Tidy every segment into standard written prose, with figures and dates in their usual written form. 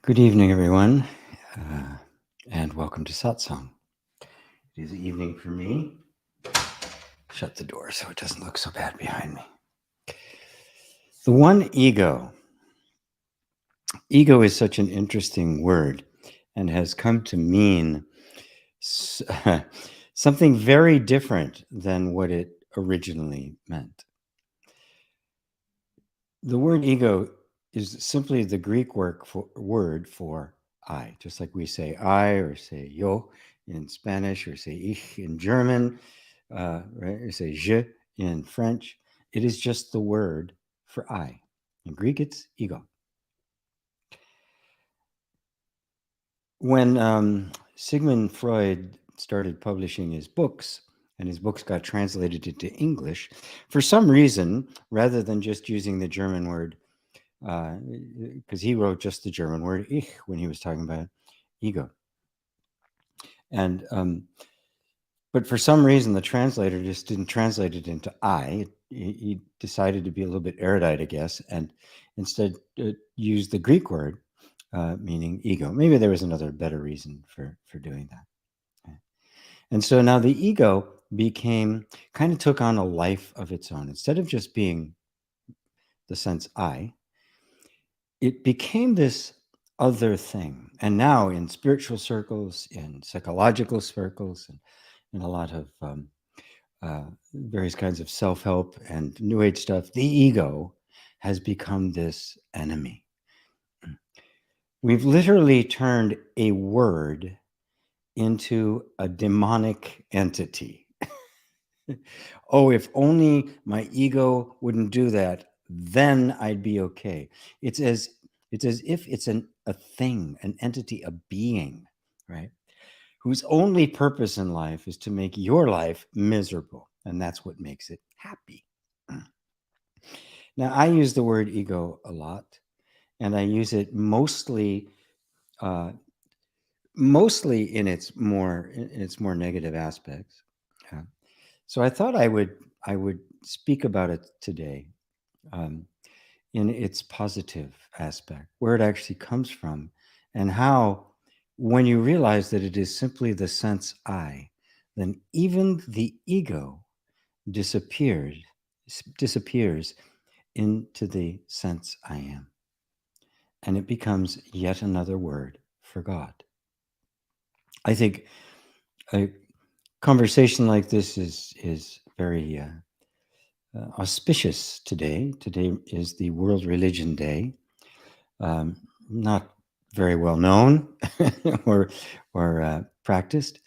Good evening, everyone, and welcome to Satsang. It is evening for me. Shut the door so it doesn't look so bad behind me. The one ego. Ego is such an interesting word and has come to mean something very different than what it originally meant. The word ego is simply the Greek word for I, just like we say I or say yo in Spanish or say ich in German, right? Or say je in French. It is just the word for I. In Greek, it's ego. When Sigmund Freud started publishing his books, and his books got translated into English, for some reason, rather than just using the German word, because he wrote just the German word ich when he was talking about ego. And but for some reason, the translator just didn't translate it into I. He decided to be a little bit erudite, I guess, and instead used the Greek word meaning ego. Maybe there was another better reason for doing that. Okay. And so now the ego kind of took on a life of its own. Instead of just being the sense I, it became this other thing. And now in spiritual circles, in psychological circles, and in a lot of various kinds of self-help and New Age stuff, the ego has become this enemy. We've literally turned a word into a demonic entity. Oh, if only my ego wouldn't do that, then I'd be okay. It's as if it's a thing, an entity, a being, right? Whose only purpose in life is to make your life miserable. And that's what makes it happy. Now, I use the word ego a lot, and I use it mostly in its more negative aspects. Yeah. So I thought I would speak about it today in its positive aspect, where it actually comes from, and how when you realize that it is simply the sense I, then even the ego disappears into the sense I am. And it becomes yet another word for God. I think a conversation like this is very auspicious today. Today is the World Religion Day. Not very well known or practiced,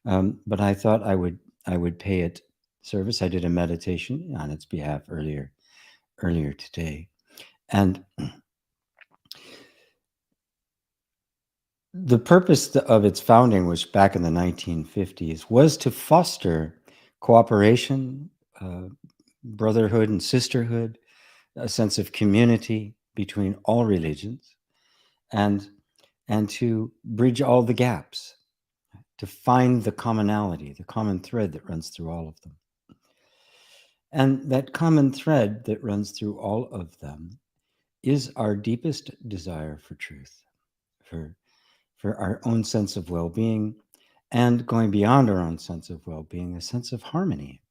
but I thought I would pay it service. I did a meditation on its behalf earlier today, and the purpose of its founding, which back in the 1950s, was to foster cooperation, brotherhood and sisterhood, a sense of community between all religions, and to bridge all the gaps, to find the commonality, the common thread that runs through all of them. And that common thread that runs through all of them is our deepest desire for truth, for our own sense of well-being, and going beyond our own sense of well-being, a sense of harmony,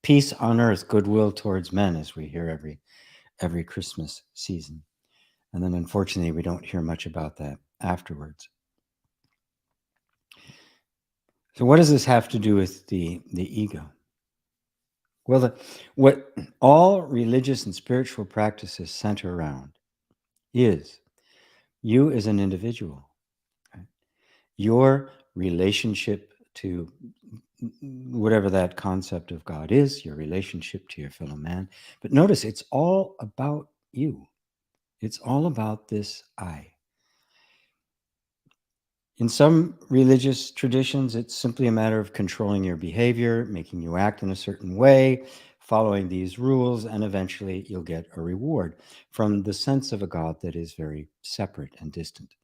peace on earth, goodwill towards men, as we hear every Christmas season. And then unfortunately, we don't hear much about that afterwards. So what does this have to do with the ego? Well, what all religious and spiritual practices center around is you as an individual, right? Your relationship to whatever that concept of God is, your relationship to your fellow man. But notice, it's all about you. It's all about this I. In some religious traditions, it's simply a matter of controlling your behavior, making you act in a certain way, following these rules, and eventually you'll get a reward from the sense of a God that is very separate and distant.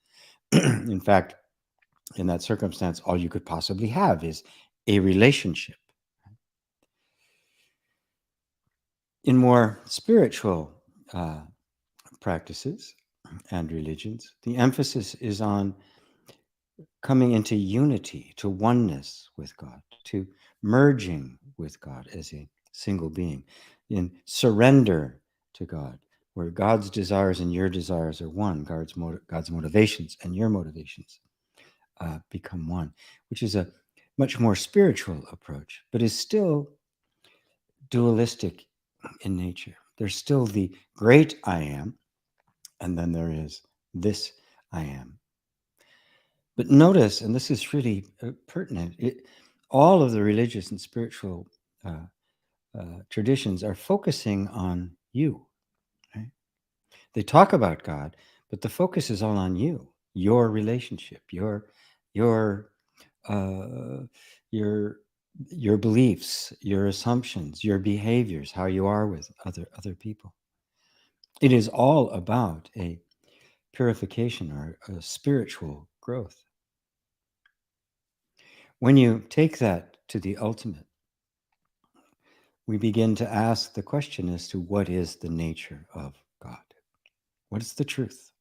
In fact, in that circumstance, all you could possibly have is a relationship. In more spiritual practices, and religions. The emphasis is on coming into unity, to oneness with God, to merging with God as a single being, in surrender to God, where God's desires and your desires are one, God's motivations and your motivations become one, which is a much more spiritual approach, but is still dualistic in nature. There's still the great I am, and then there is this I am. But notice, and this is really pertinent, all of the religious and spiritual traditions are focusing on you. Right? They talk about God, but the focus is all on you, your relationship, your uh, your your beliefs, your assumptions, your behaviors, how you are with other people. It is all about a purification or a spiritual growth. When you take that to the ultimate, we begin to ask the question as to what is the nature of God? What is the truth?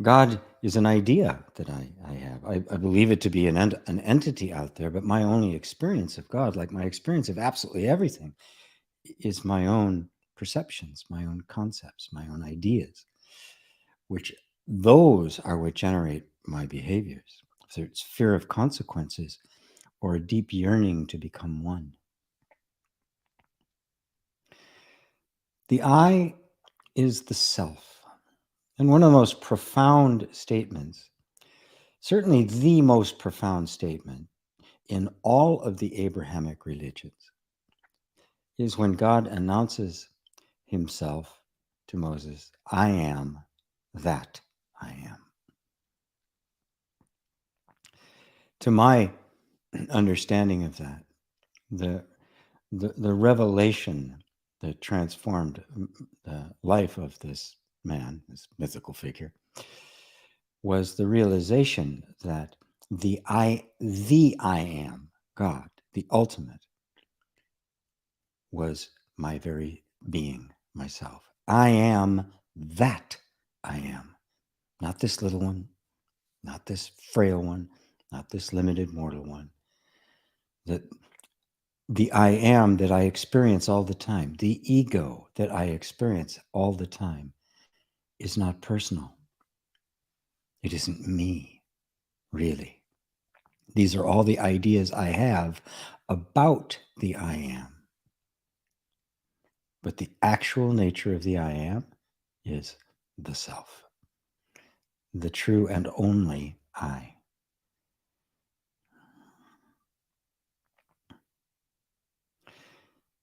God is an idea that I have. I believe it to be an entity out there, but my only experience of God, like my experience of absolutely everything, is my own perceptions, my own concepts, my own ideas, which those are what generate my behaviors. So it's fear of consequences or a deep yearning to become one. The I is the self. And one of the most profound statements, certainly the most profound statement in all of the Abrahamic religions, is when God announces himself to Moses, I am that I am. To my understanding of that, the revelation that transformed the life of this man, this mythical figure, was the realization that the I am, God, the ultimate, was my very being, myself. I am that I am. Not this little one, not this frail one, not this limited mortal one. That the I am that I experience all the time, the ego that I experience all the time, is not personal. It isn't me, really. These are all the ideas I have about the I am. But the actual nature of the I am is the self, the true and only I.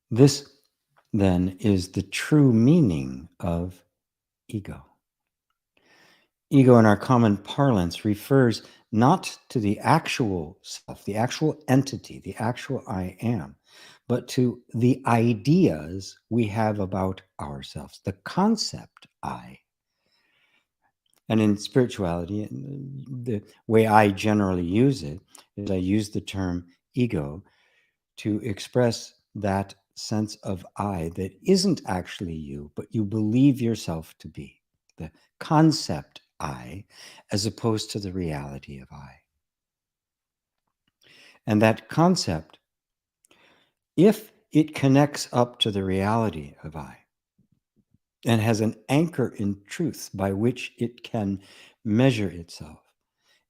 This, then, is the true meaning of ego. Ego, in our common parlance, refers not to the actual self, the actual entity, the actual I am, but to the ideas we have about ourselves, the concept I. And in spirituality, the way I generally use it is I use the term ego to express that sense of I that isn't actually you, but you believe yourself to be. The concept I, as opposed to the reality of I. And that concept, if it connects up to the reality of I and has an anchor in truth by which it can measure itself,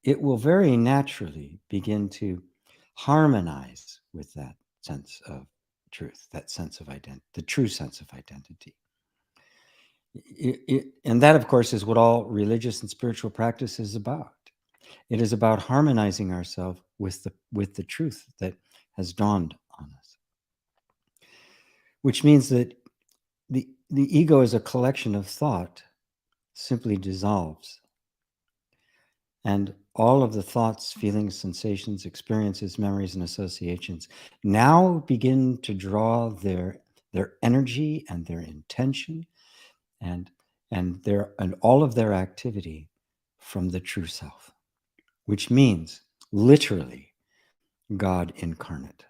it will very naturally begin to harmonize with that sense of truth, that sense of identity, the true sense of identity. And that, of course, is what all religious and spiritual practice is about. It is about harmonizing ourselves with the truth that has dawned on us, which means that the ego as a collection of thought simply dissolves. And all of the thoughts, feelings, sensations, experiences, memories, and associations now begin to draw their energy and their intention and all of their activity from the true self, which means literally God incarnate,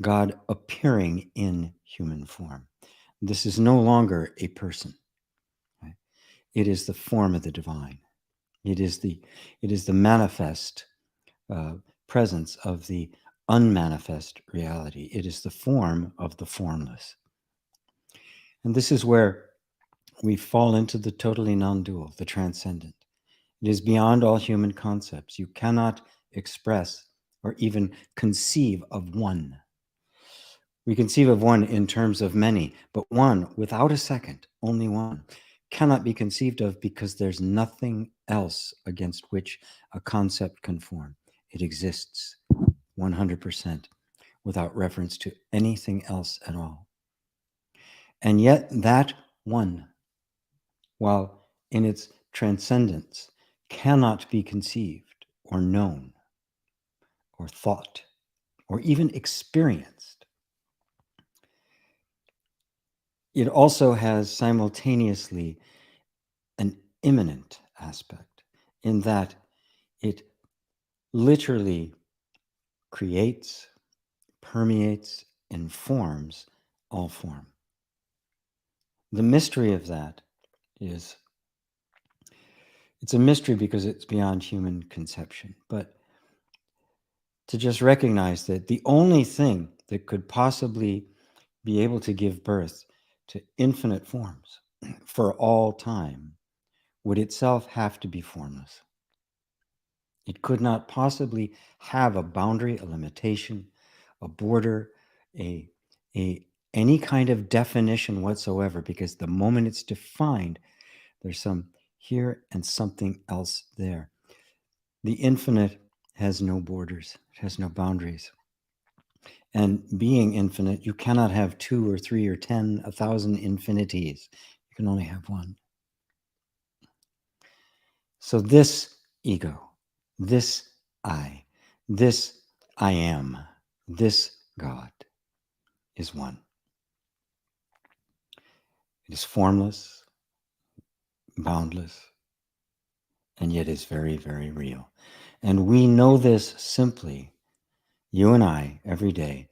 God appearing in human form, This is no longer a person. Right? It is the form of the divine. It is the manifest presence of the unmanifest reality. It is the form of the formless. And this is where we fall into the totally non-dual, the transcendent. It is beyond all human concepts. You cannot express or even conceive of one. We conceive of one in terms of many, but one without a second, only one, cannot be conceived of because there's nothing else against which a concept can form. It exists 100% without reference to anything else at all. And yet that one, while in its transcendence, cannot be conceived or known or thought or even experienced. It also has simultaneously an immanent aspect in that it literally creates, permeates, informs all form. The mystery of that is, it's a mystery because it's beyond human conception, but to just recognize that the only thing that could possibly be able to give birth to infinite forms for all time would itself have to be formless. It could not possibly have a boundary, a limitation, a border, any kind of definition whatsoever, because the moment it's defined, there's some here and something else there. The infinite has no borders, it has no boundaries. And being infinite, you cannot have 2 or 3 or 10, 1,000 infinities. You can only have one. So this ego, this I am, this God is one. It is formless, boundless, and yet is very, very real. And we know this simply, you and I, every day,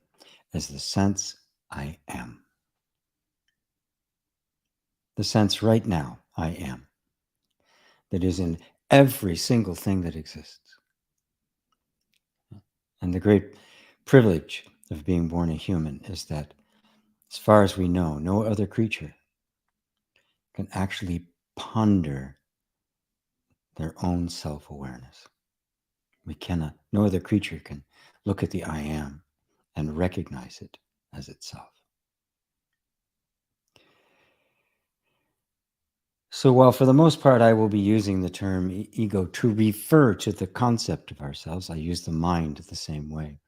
as the sense I am. The sense right now, I am. That is in every single thing that exists. And the great privilege of being born a human is that, as far as we know, no other creature can actually ponder their own self-awareness. We cannot, no other creature can look at the I am and recognize it as itself. So while for the most part I will be using the term ego to refer to the concept of ourselves, I use the mind the same way.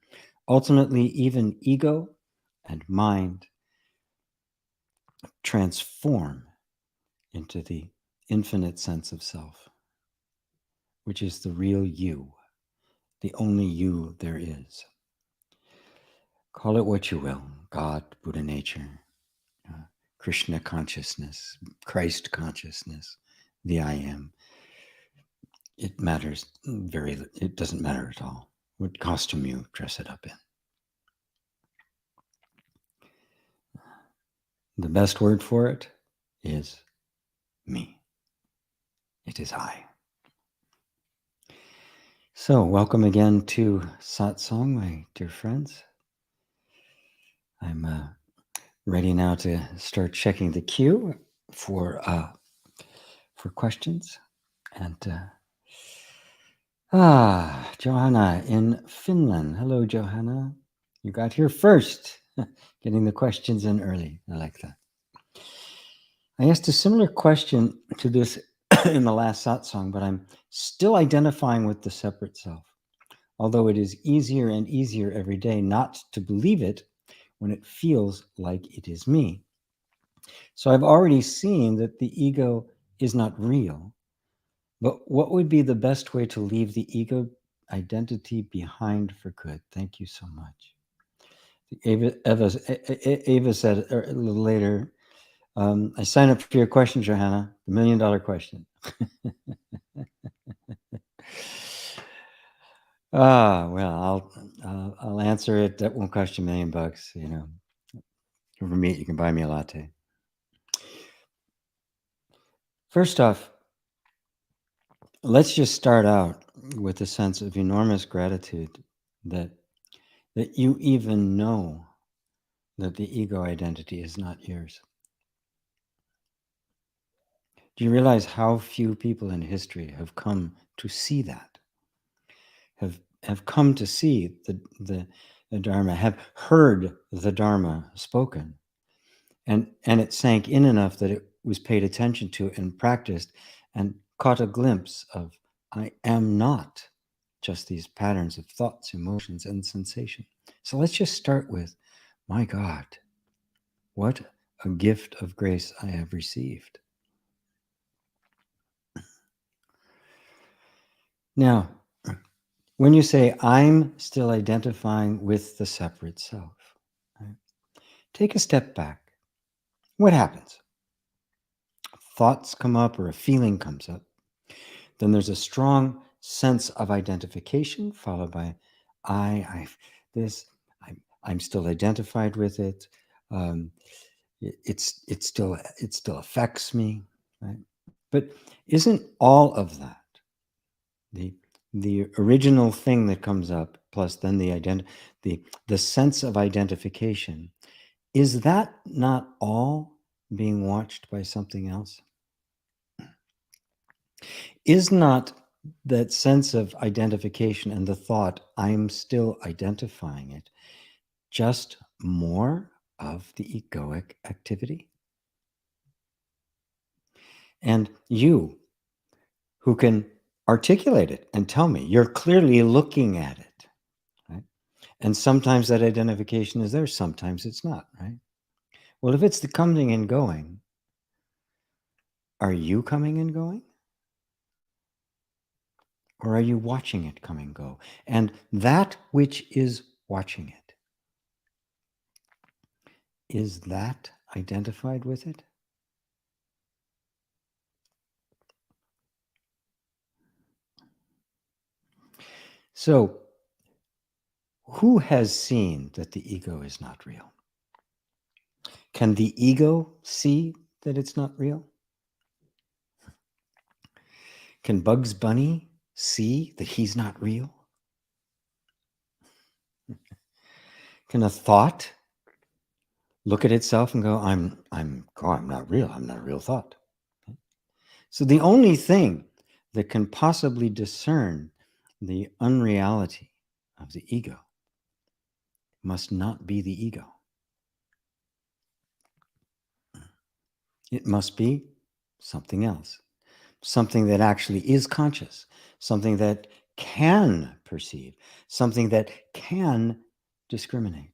Ultimately, even ego and mind transform into the infinite sense of self, which is the real you, the only you there is. Call it what you will, God, Buddha nature, Krishna consciousness, Christ consciousness, the I am. It matters it doesn't matter at all what costume you dress it up in. The best word for it is me. It is I. So welcome again to Satsang, my dear friends. I'm ready now to start checking the queue for questions. And Johanna in Finland. Hello, Johanna. You got here first, getting the questions in early. I like that. I asked a similar question to this in the last satsang, but I'm still identifying with the separate self, although it is easier and easier every day not to believe it when it feels like it is me. So I've already seen that the ego is not real, but what would be the best way to leave the ego identity behind for good? Thank you so much. Ava said a little later, I signed up for your question, Johanna, the $1 million question. Well, I'll answer it. That won't cost you $1 million. You know, for me, you can buy me a latte. First off, let's just start out with a sense of enormous gratitude that you even know that the ego identity is not yours. Do you realize how few people in history have come to see that? Have come to see the Dharma, have heard the Dharma spoken, and it sank in enough that it was paid attention to and practiced and caught a glimpse of I am not just these patterns of thoughts, emotions, and sensation. So let's just start with, my God, what a gift of grace I have received. Now, when you say, I'm still identifying with the separate self, right? Take a step back. What happens? Thoughts come up or a feeling comes up. Then there's a strong sense of identification followed by I'm still identified with it. It still affects me, right? But isn't all of that the original thing that comes up plus then the sense of identification, is that not all being watched by something else? Is not that sense of identification and the thought, I'm still identifying it, just more of the egoic activity? And you, who can articulate it and tell me, you're clearly looking at it, right? And sometimes that identification is there, sometimes it's not, right? Well, if it's the coming and going, are you coming and going? Or are you watching it come and go? And that which is watching it, is that identified with it? So, who has seen that the ego is not real? Can the ego see that it's not real? Can Bugs Bunny see that he's not real? Can a thought look at itself and go, I'm not real. I'm not a real thought. So the only thing that can possibly discern the unreality of the ego must not be the ego. It must be something else, something that actually is conscious, something that can perceive, something that can discriminate.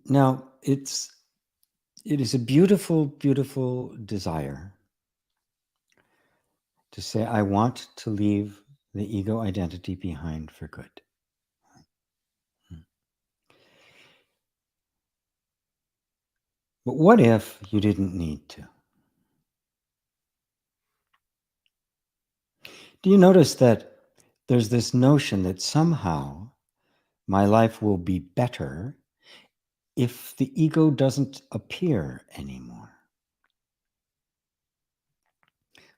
Now, it is a beautiful, beautiful desire to say, I want to leave the ego identity behind for good. But what if you didn't need to? Do you notice that there's this notion that somehow my life will be better if the ego doesn't appear anymore?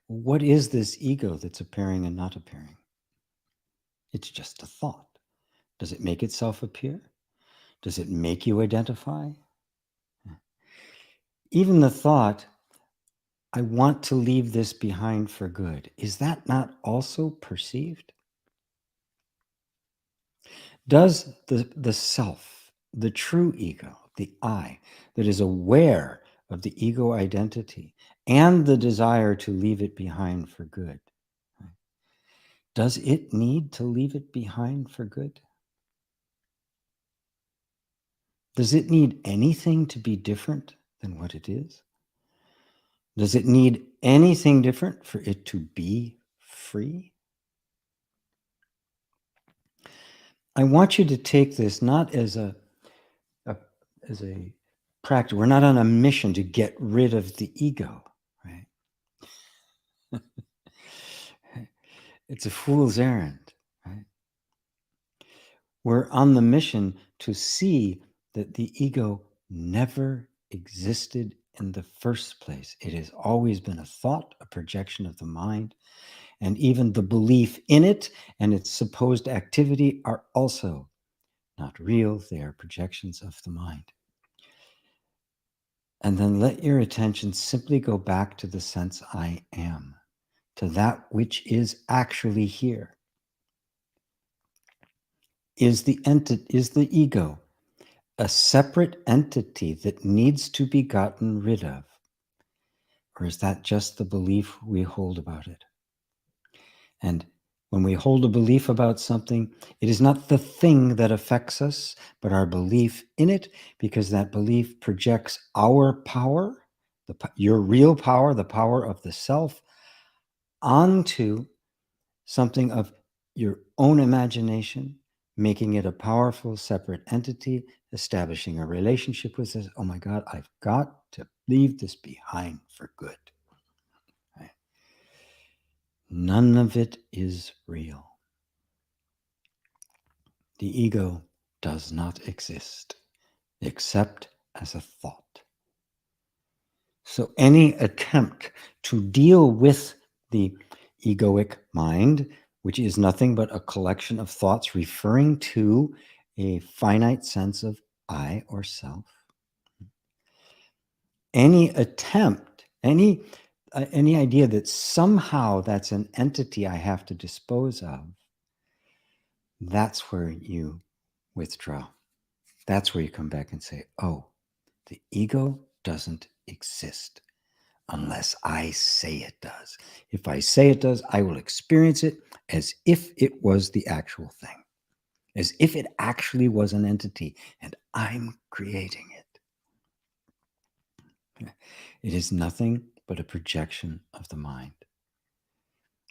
What is this ego that's appearing and not appearing? It's just a thought. Does it make itself appear? Does it make you identify? Even the thought, I want to leave this behind for good, is that not also perceived? Does the self, the true ego, the I, that is aware of the ego identity and the desire to leave it behind for good, does it need to leave it behind for good? Does it need anything to be different than what it is? Does it need anything different for it to be free? I want you to take this not as a practice. We're not on a mission to get rid of the ego, right? It's a fool's errand, right? We're on the mission to see that the ego never existed in the first place. It has always been a thought, a projection of the mind, and even the belief in it and its supposed activity are also not real. They are projections of the mind. And then let your attention simply go back to the sense I am, to that which is actually here. Is the ego a separate entity that needs to be gotten rid of? Or is that just the belief we hold about it? And when we hold a belief about something, it is not the thing that affects us, but our belief in it, because that belief projects our power, your real power, the power of the self, onto something of your own imagination, making it a powerful, separate entity, establishing a relationship with this. Oh my God, I've got to leave this behind for good. Right? None of it is real. The ego does not exist except as a thought. So any attempt to deal with the egoic mind, which is nothing but a collection of thoughts referring to a finite sense of I or self, any attempt, any idea that somehow that's an entity I have to dispose of, that's where you withdraw. That's where you come back and say, oh, the ego doesn't exist unless I say it does. If I say it does, I will experience it as if it was the actual thing, as if it actually was an entity and I'm creating it. It is nothing but a projection of the mind.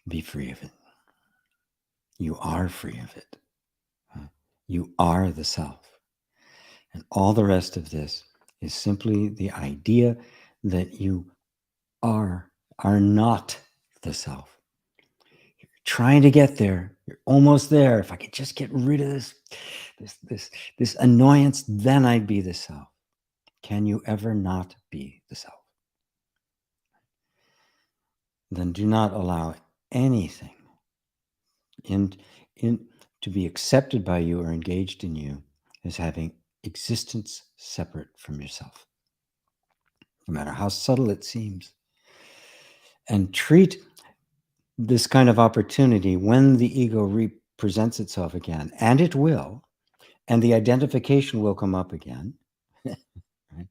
Be free of it. You are free of it. You are the self. And all the rest of this is simply the idea that you are not the self. You're trying to get there. You're almost there. If I could just get rid of this annoyance, then I'd be the self. Can you ever not be the self? Then do not allow anything to be accepted by you or engaged in you as having existence separate from yourself, no matter how subtle it seems. And treat this kind of opportunity when the ego represents itself again, and it will, and the identification will come up again, right?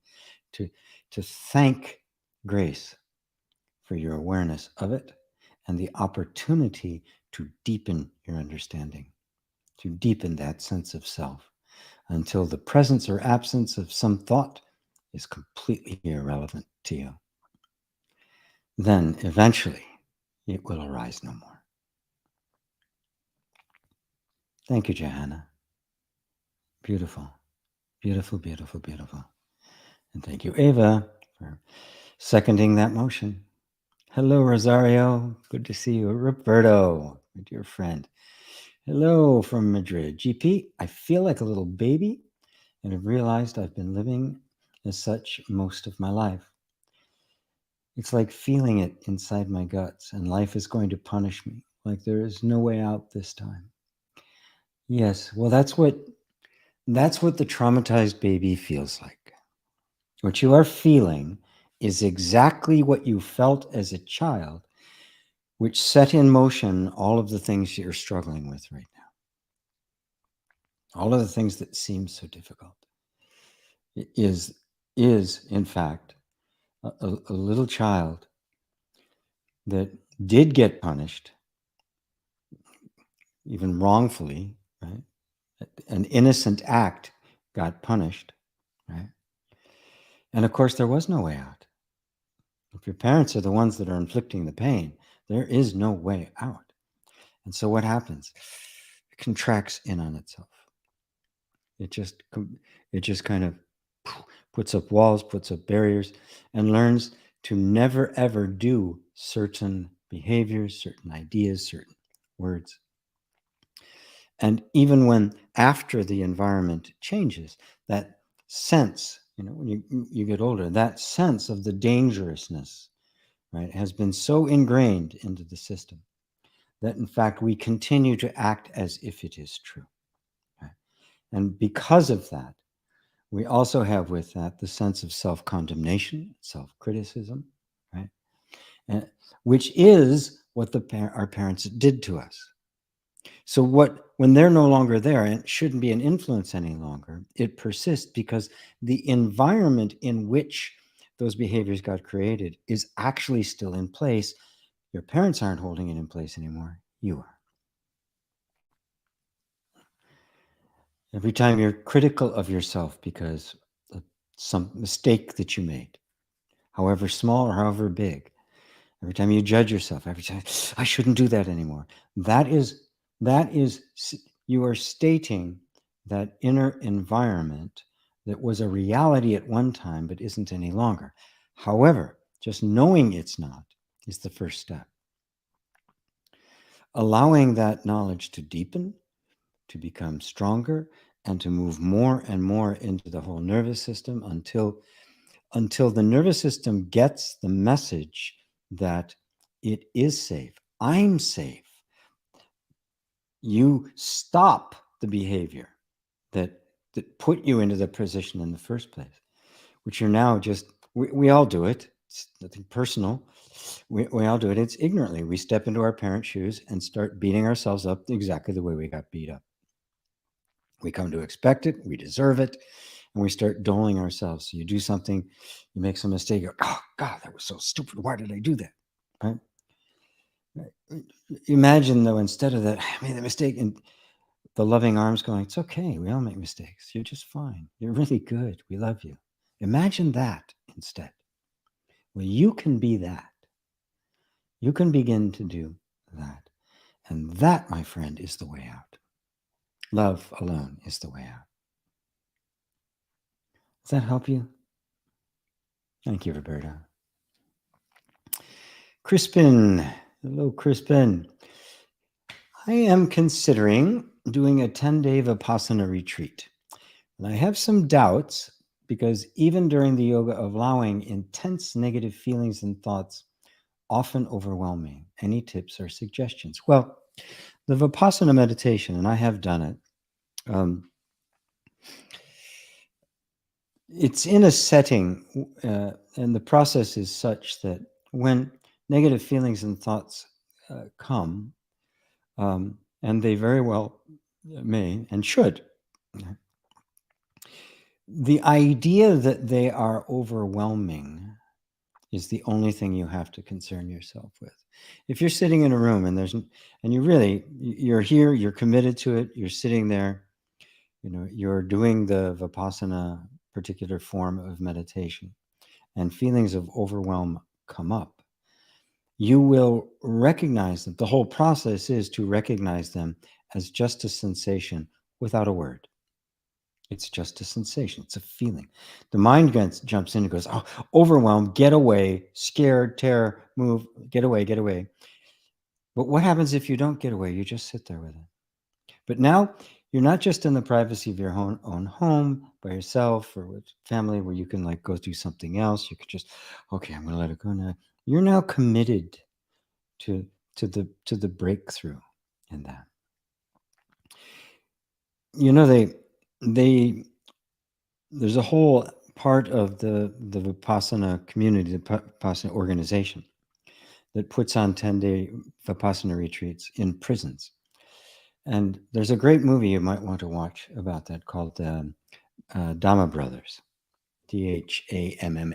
To thank grace for your awareness of it and the opportunity to deepen your understanding, to deepen that sense of self until the presence or absence of some thought is completely irrelevant to you. Then eventually it will arise no more. Thank you, Johanna. Beautiful, beautiful, beautiful, beautiful. And thank you, Ava, for seconding that motion. Hello, Rosario. Good to see you. Roberto, my dear friend. Hello from Madrid. GP, I feel like a little baby and have realized I've been living as such most of my life. It's like feeling it inside my guts, and life is going to punish me, like there is no way out this time. Yes, well, that's what the traumatized baby feels like. What you are feeling is exactly what you felt as a child, which set in motion all of the things you're struggling with right now. All of the things that seem so difficult. It is in fact, a little child that did get punished, even wrongfully, right? An innocent act got punished, right? And of course, there was no way out. If your parents are the ones that are inflicting the pain, there is no way out. And so what happens? It contracts in on itself. It just kind of puts up walls, puts up barriers, and learns to never ever do certain behaviors, certain ideas, certain words. And even when after the environment changes, that sense, when you get older, that sense of the dangerousness, right, has been so ingrained into the system that in fact we continue to act as if it is true. Right? And because of that, we also have with that the sense of self-condemnation, self-criticism, right? And, which is what our parents did to us. So when they're no longer there and it shouldn't be an influence any longer, it persists because the environment in which those behaviors got created is actually still in place. Your parents aren't holding it in place anymore. You are. Every time you're critical of yourself because of some mistake that you made, however small or however big, every time you judge yourself, every time I shouldn't do that anymore, that is you are stating that inner environment that was a reality at one time but isn't any longer. However, just knowing it's not is the first step. Allowing that knowledge to deepen, to become stronger, and to move more and more into the whole nervous system until the nervous system gets the message that it is safe. I'm safe. You stop the behavior that put you into the position in the first place, which you're now just, we all do it. It's nothing personal. We all do it. It's ignorantly. We step into our parents' shoes and start beating ourselves up exactly the way we got beat up. We come to expect it. We deserve it. And we start doling ourselves. So you do something, you make some mistake. You're, oh, God, that was so stupid. Why did I do that? Right? Imagine, though, instead of that, I made a mistake, and the loving arms going, it's okay. We all make mistakes. You're just fine. You're really good. We love you. Imagine that instead. Well, you can be that. You can begin to do that. And that, my friend, is the way out. Love alone is the way out. Does that help you? Thank you, Roberta. Crispin. Hello, Crispin. I am considering doing a 10-day Vipassana retreat. And I have some doubts because even during the yoga of allowing, intense negative feelings and thoughts often overwhelm me. Any tips or suggestions? Well, the Vipassana meditation, and I have done it, it's in a setting, and the process is such that when negative feelings and thoughts come, and they very well may and should, the idea that they are overwhelming is the only thing you have to concern yourself with. If you're sitting in a room and you're here, you're committed to it, you're sitting there, you're doing the Vipassana particular form of meditation, and feelings of overwhelm come up, you will recognize that the whole process is to recognize them as just a sensation without a word. It's just a sensation. It's a feeling. The mind jumps in and goes, oh, overwhelmed, get away, scared, terror, move, get away, get away. But what happens if you don't get away? You just sit there with it. But now you're not just in the privacy of your own home by yourself or with family where you can go do something else. You could just, okay, I'm going to let it go now. You're now committed to the breakthrough in that. There's a whole part of the Vipassana community, the Vipassana organization, that puts on 10-day Vipassana retreats in prisons. And there's a great movie you might want to watch about that called Dhamma Brothers, Dhamma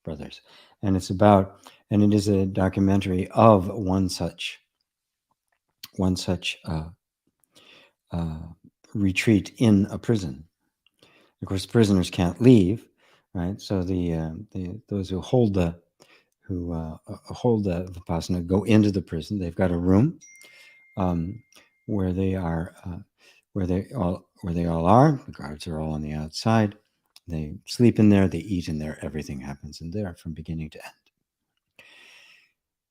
Brothers. And it is a documentary of one such retreat in a prison. Of course, prisoners can't leave, right? So those who hold the Vipassana go into the prison. They've got a room where they are, where they all are. The guards are all on the outside. They sleep in there. They eat in there. Everything happens in there from beginning to end.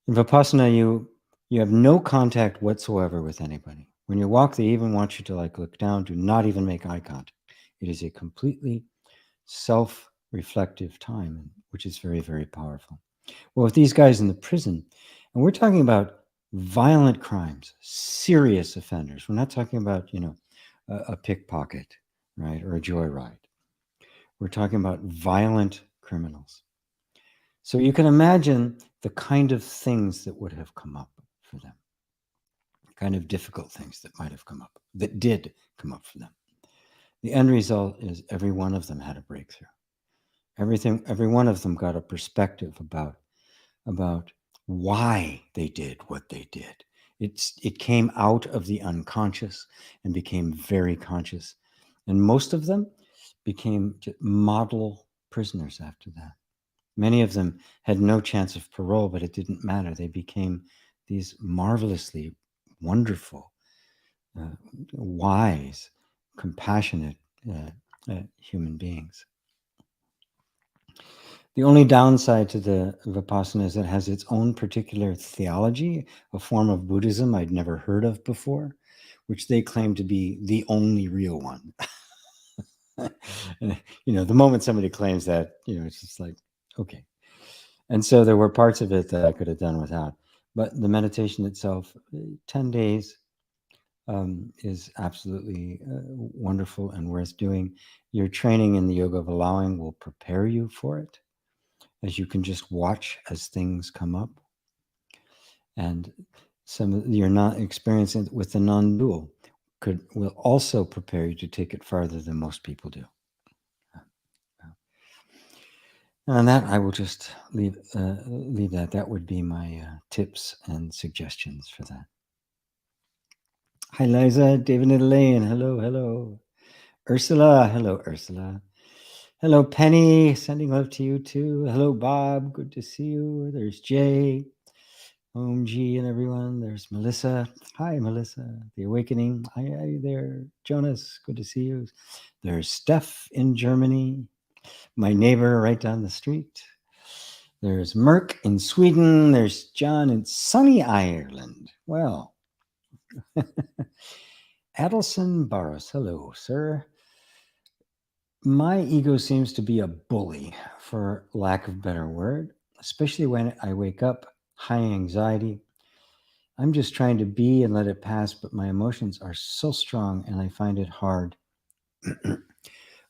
In Vipassana, you have no contact whatsoever with anybody. When you walk, they even want you to look down. Do not even make eye contact. It is a completely self-reflective time, which is very, very powerful. Well, with these guys in the prison, and we're talking about violent crimes, serious offenders. We're not talking about, a pickpocket, right, or a joyride. We're talking about violent criminals. So you can imagine the kind of things that would have come up for them, kind of difficult things that might have come up, that did come up for them. The end result is every one of them had a breakthrough. Every one of them got a perspective about why they did what they did. It came out of the unconscious and became very conscious. And most of them became model prisoners after that. Many of them had no chance of parole, but it didn't matter. They became these marvelously wonderful, wise, compassionate human beings. The only downside to the Vipassana is it has its own particular theology, a form of Buddhism I'd never heard of before, which they claim to be the only real one. The moment somebody claims that, it's just like, okay. And so there were parts of it that I could have done without. But the meditation itself, 10 days, is absolutely wonderful and worth doing. Your training in the yoga of allowing will prepare you for it, as you can just watch as things come up. And you're not experiencing it with the non-dual will also prepare you to take it farther than most people do. And on that, I will just leave that. That would be my tips and suggestions for that. Hi, Liza, David and Elaine. Hello. Ursula. Hello, Ursula. Hello, Penny. Sending love to you too. Hello, Bob. Good to see you. There's Jay, OMG, and everyone. There's Melissa. Hi, Melissa. The Awakening. Hi there. Jonas. Good to see you. There's Steph in Germany. My neighbor right down the street. There's Merck in Sweden. There's John in sunny Ireland. Well, Adelson Barros. Hello, sir. My ego seems to be a bully, for lack of a better word, especially when I wake up high anxiety. I'm just trying to be and let it pass, but my emotions are so strong and I find it hard.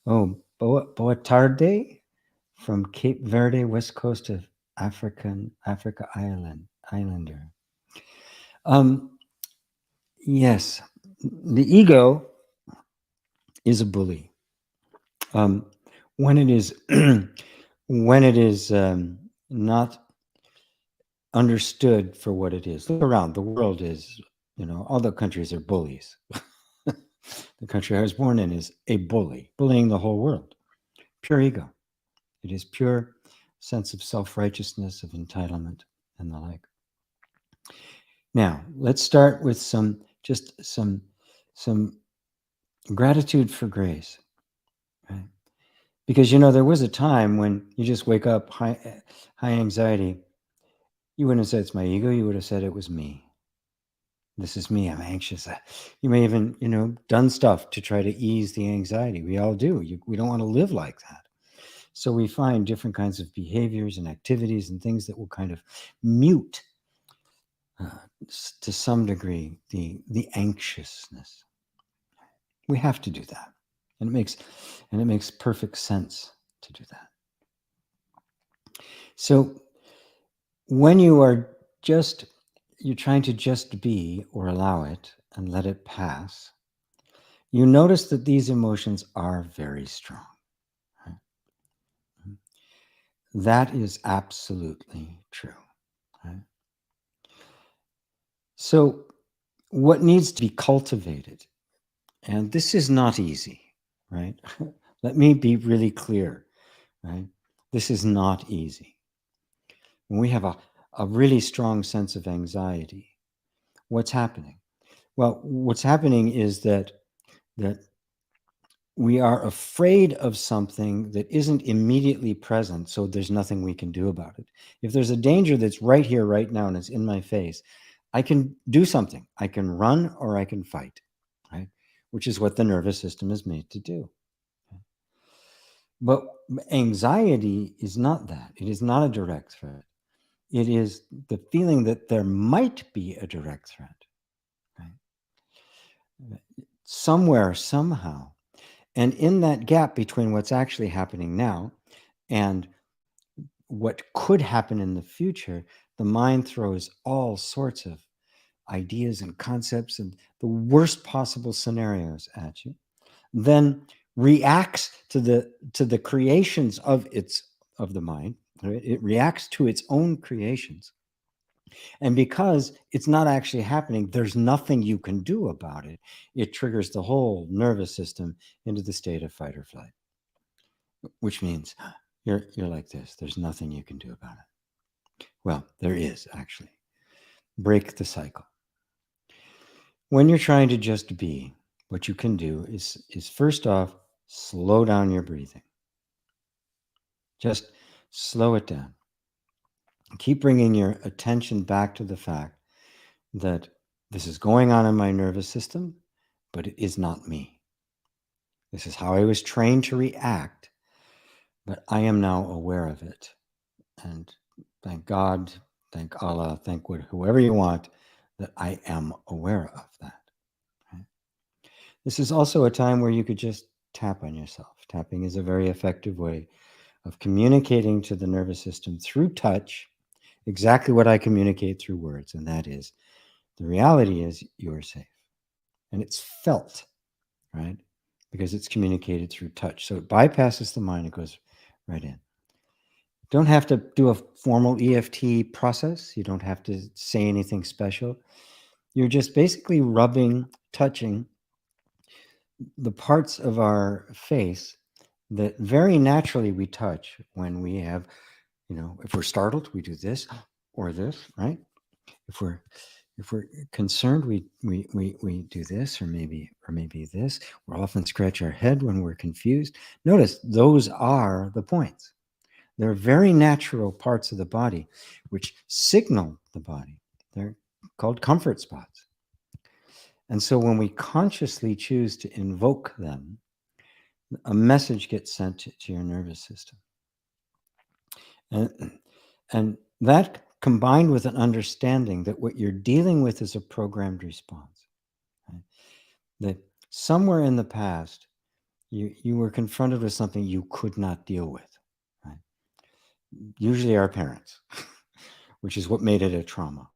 Oh, boa tarde from Cape Verde, west coast of Africa Islander. Yes, the ego is a bully. When it is not understood for what it is. Look around. The world is, all the countries are bullies. The country I was born in is a bully, bullying the whole world. Pure ego. It is pure sense of self-righteousness, of entitlement, and the like. Now, let's start with some gratitude for grace, right? Because, there was a time when you just wake up high anxiety. You wouldn't have said it's my ego. You would have said it was me. This is me. I'm anxious. You may even, done stuff to try to ease the anxiety. We all do. We don't want to live like that. So we find different kinds of behaviors and activities and things that will kind of mute, to some degree, the anxiousness. We have to do that, and it makes perfect sense to do that. So when you're trying to just be or allow it and let it pass, you notice that these emotions are very strong. Right? That is absolutely true. Right? So what needs to be cultivated, and this is not easy, right? Let me be really clear, right? This is not easy. When we have a really strong sense of anxiety, what's happening? Well, what's happening is that we are afraid of something that isn't immediately present, so there's nothing we can do about it. If there's a danger that's right here, right now, and it's in my face, I can do something. I can run or I can fight, right? Which is what the nervous system is made to do. But anxiety is not that. It is not a direct threat. It is the feeling that there might be a direct threat, right? Somewhere, somehow. And in that gap between what's actually happening now and what could happen in the future, the mind throws all sorts of ideas and concepts and the worst possible scenarios at you, then reacts to the creations of the mind, right? It reacts to its own creations. And because it's not actually happening, there's nothing you can do about it. It triggers the whole nervous system into the state of fight or flight, which means you're like this. There's nothing you can do about it. Well, there is actually. Break the cycle. When you're trying to just be, what you can do is first off, slow down your breathing. Just slow it down. Keep bringing your attention back to the fact that this is going on in my nervous system, but it is not me. This is how I was trained to react, but I am now aware of it. And thank God, thank Allah, thank whoever you want, that I am aware of that. Right? This is also a time where you could just tap on yourself. Tapping is a very effective way of communicating to the nervous system through touch exactly what I communicate through words, and that is, the reality is you're safe. And it's felt, right? Because it's communicated through touch. So it bypasses the mind, it goes right in. Don't have to do a formal EFT process. You don't have to say anything special. You're just basically rubbing, touching the parts of our face that very naturally we touch when we have, if we're startled, we do this or this, right? If we're concerned, we do this or maybe this. We'll often scratch our head when we're confused. Notice those are the points. They're very natural parts of the body which signal the body. They're called comfort spots. And so when we consciously choose to invoke them, a message gets sent to your nervous system. And that combined with an understanding that what you're dealing with is a programmed response. Right? That somewhere in the past, you were confronted with something you could not deal with. Right? Usually our parents, which is what made it a trauma.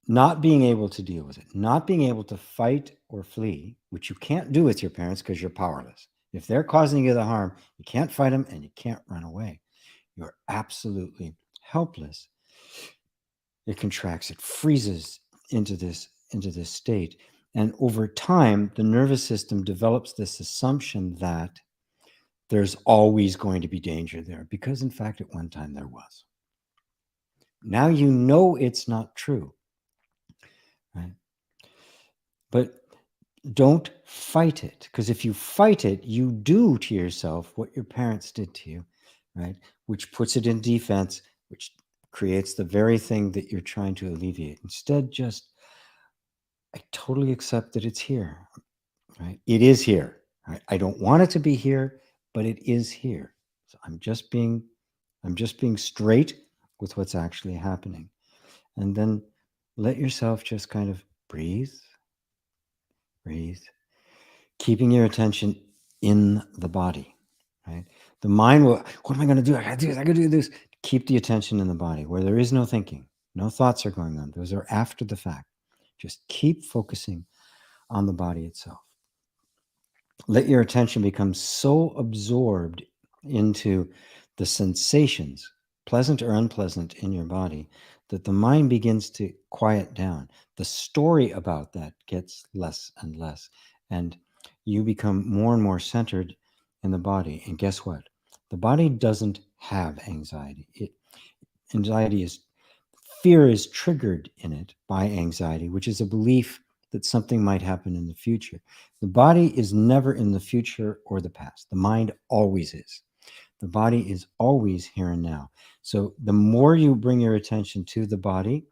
Not being able to deal with it, not being able to fight or flee, which you can't do with your parents because you're powerless. If they're causing you the harm, you can't fight them and you can't run away. You're absolutely helpless. It contracts, it freezes into this state. And over time, the nervous system develops this assumption that there's always going to be danger there, because in fact, at one time there was. Now you know it's not true, right? But don't fight it, because if you fight it, you do to yourself what your parents did to you, right? Which puts it in defense, which creates the very thing that you're trying to alleviate. Instead, just, I totally accept that it's here, right? It is here, right? I don't want it to be here, but it is here. So I'm just being straight with what's actually happening. And then let yourself just kind of breathe, keeping your attention in the body, right? The mind will, what am I going to do? I got to do this. Keep the attention in the body where there is no thinking. No thoughts are going on. Those are after the fact. Just keep focusing on the body itself. Let your attention become so absorbed into the sensations, pleasant or unpleasant, in your body, that the mind begins to quiet down. The story about that gets less and less, and you become more and more centered in the body. And guess what? The body doesn't have anxiety. Anxiety is, fear is triggered in it by anxiety, which is a belief that something might happen in the future. The body is never in the future or the past. The mind always is. The body is always here and now. So the more you bring your attention to the body,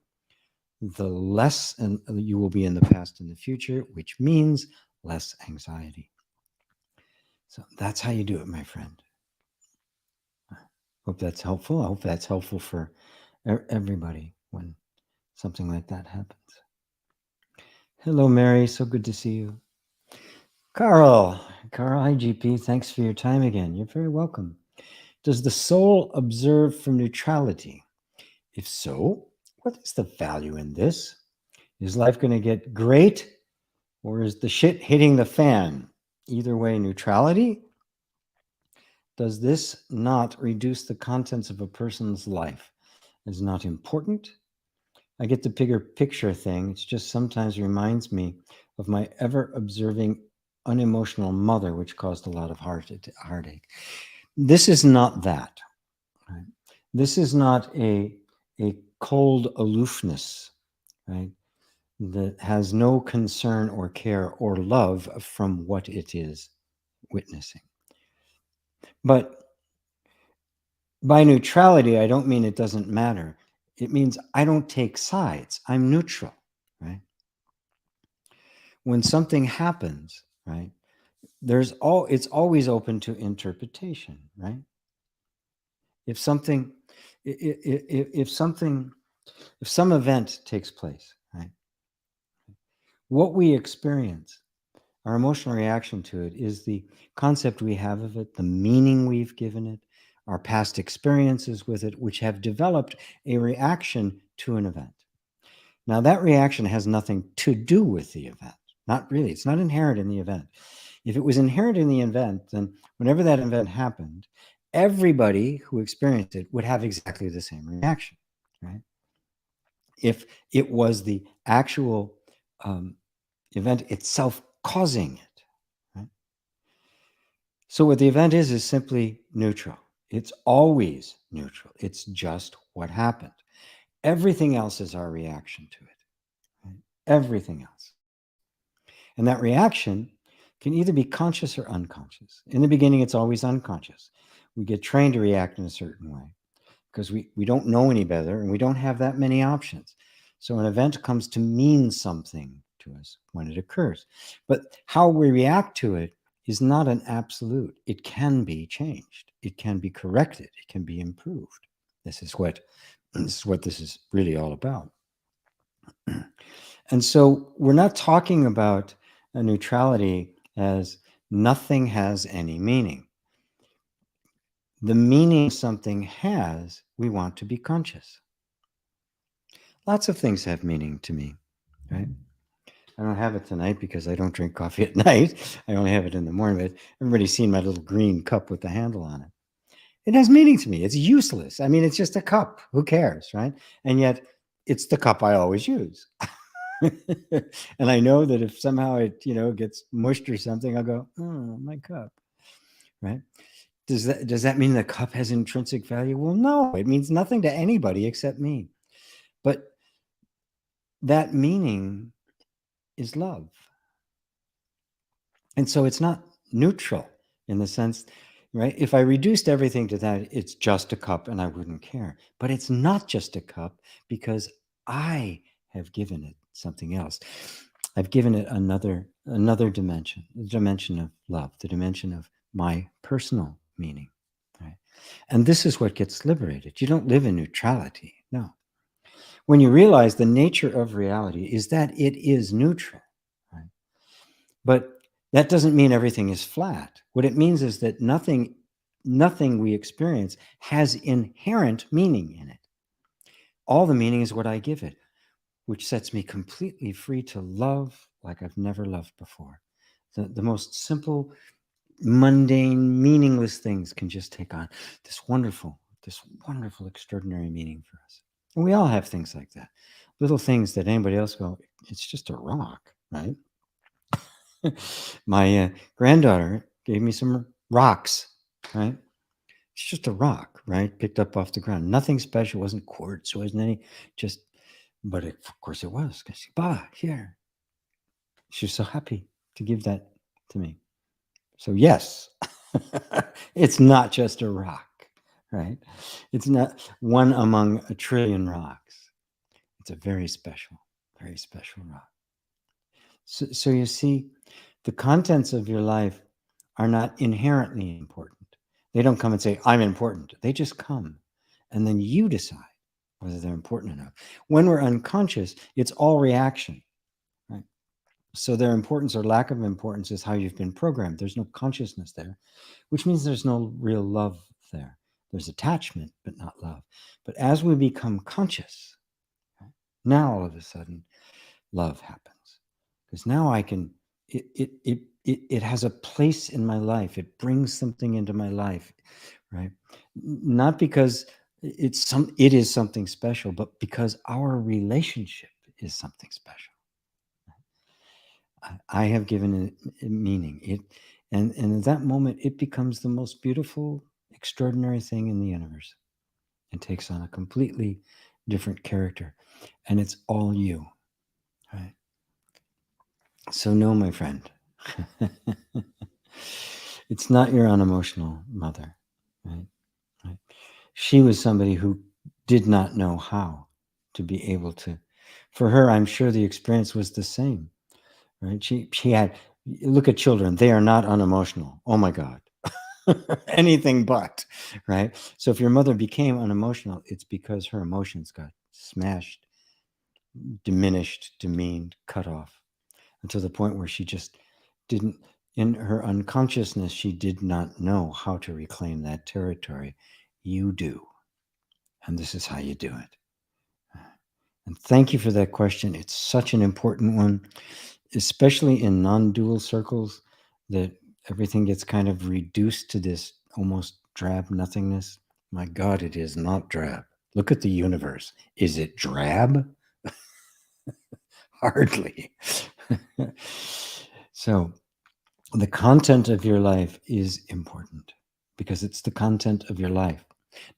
the less you will be in the past and the future, which means less anxiety. So that's how you do it, my friend. Hope that's helpful. I hope that's helpful for everybody when something like that happens. Hello, Mary. So good to see you. Carl, hi, GP. Thanks for your time again. You're very welcome. Does the soul observe from neutrality? If so, what is the value in this? Is life going to get great, or is the shit hitting the fan? Either way, neutrality. Does this not reduce the contents of a person's life? Is not important? I get the bigger picture thing. It's just sometimes reminds me of my ever observing unemotional mother, which caused a lot of heartache. This is not that. Right? This is not a cold aloofness, right? That has no concern or care or love from what it is witnessing. But by neutrality, I don't mean it doesn't matter. It means I don't take sides. I'm neutral, right? When something happens, right, it's always open to interpretation, right? If something, if some event takes place, right, what we experience, our emotional reaction to it, is the concept we have of it, the meaning we've given it, our past experiences with it, which have developed a reaction to an event. Now, that reaction has nothing to do with the event. Not really. It's not inherent in the event. If it was inherent in the event, then whenever that event happened, everybody who experienced it would have exactly the same reaction, right? If it was the actual event itself causing it, right? So what the event is simply neutral. It's always neutral. It's just what happened. Everything else is our reaction to it. Right? Everything else. And that reaction can either be conscious or unconscious. In the beginning, it's always unconscious. We get trained to react in a certain way because we don't know any better and we don't have that many options. So an event comes to mean something to us when it occurs. But how we react to it is not an absolute. It can be changed. It can be corrected. It can be improved. This is what this is really all about. And so we're not talking about a neutrality as nothing has any meaning. The meaning something has, we want to be conscious. Lots of things have meaning to me, right? I don't have it tonight because I don't drink coffee at night. I only have it in the morning, but everybody's seen my little green cup with the handle on it. It has meaning to me. It's useless. I mean, it's just a cup. Who cares, right? And yet it's the cup I always use. And I know that if somehow it, gets mushed or something, I'll go, oh, my cup, right? Does that mean the cup has intrinsic value? Well, no, it means nothing to anybody except me. But that meaning is love. And so it's not neutral in the sense, right? If I reduced everything to that, it's just a cup and I wouldn't care. But it's not just a cup because I have given it something else. I've given it another dimension, the dimension of love, the dimension of my personal meaning, right? And this is what gets liberated. You don't live in neutrality, no. When you realize the nature of reality is that it is neutral, right? But that doesn't mean everything is flat. What it means is that nothing we experience has inherent meaning in it. All the meaning is what I give it, which sets me completely free to love like I've never loved before. The most simple, mundane, meaningless things can just take on this wonderful, extraordinary meaning for us. And we all have things like that. Little things that anybody else go, it's just a rock, right? My granddaughter gave me some rocks, right? It's just a rock, right? Picked up off the ground. Nothing special. It wasn't quartz. It wasn't any, but of course it was. Because here. She was so happy to give that to me. So yes, it's not just a rock, right? It's not one among a trillion rocks. It's a very special rock. So you see, the contents of your life are not inherently important. They don't come and say, I'm important. They just come. And then you decide whether they're important enough. When we're unconscious, it's all reaction, right? So their importance or lack of importance is how you've been programmed. There's no consciousness there, which means there's no real love there. There's attachment, but not love. But as we become conscious, right, now all of a sudden, love happens. Because now I can, it has a place in my life. It brings something into my life, right? Not because it is something special, but because our relationship is something special. I have given it meaning. And at that moment, it becomes the most beautiful, extraordinary thing in the universe. It takes on a completely different character, and it's all you, right? So no, my friend, it's not your unemotional mother, right? Right? She was somebody who did not know how to be able to. For her, I'm sure the experience was the same, right? She had, look at children, they are not unemotional. Oh my God. Anything but, right? So if your mother became unemotional, it's because her emotions got smashed, diminished, demeaned, cut off, until the point where she just didn't, in her unconsciousness, she did not know how to reclaim that territory. You do. And this is how you do it. And thank you for that question. It's such an important one, especially in non-dual circles, that everything gets kind of reduced to this almost drab nothingness. My God, it is not drab. Look at the universe. Is it drab? Hardly. So the content of your life is important because it's the content of your life.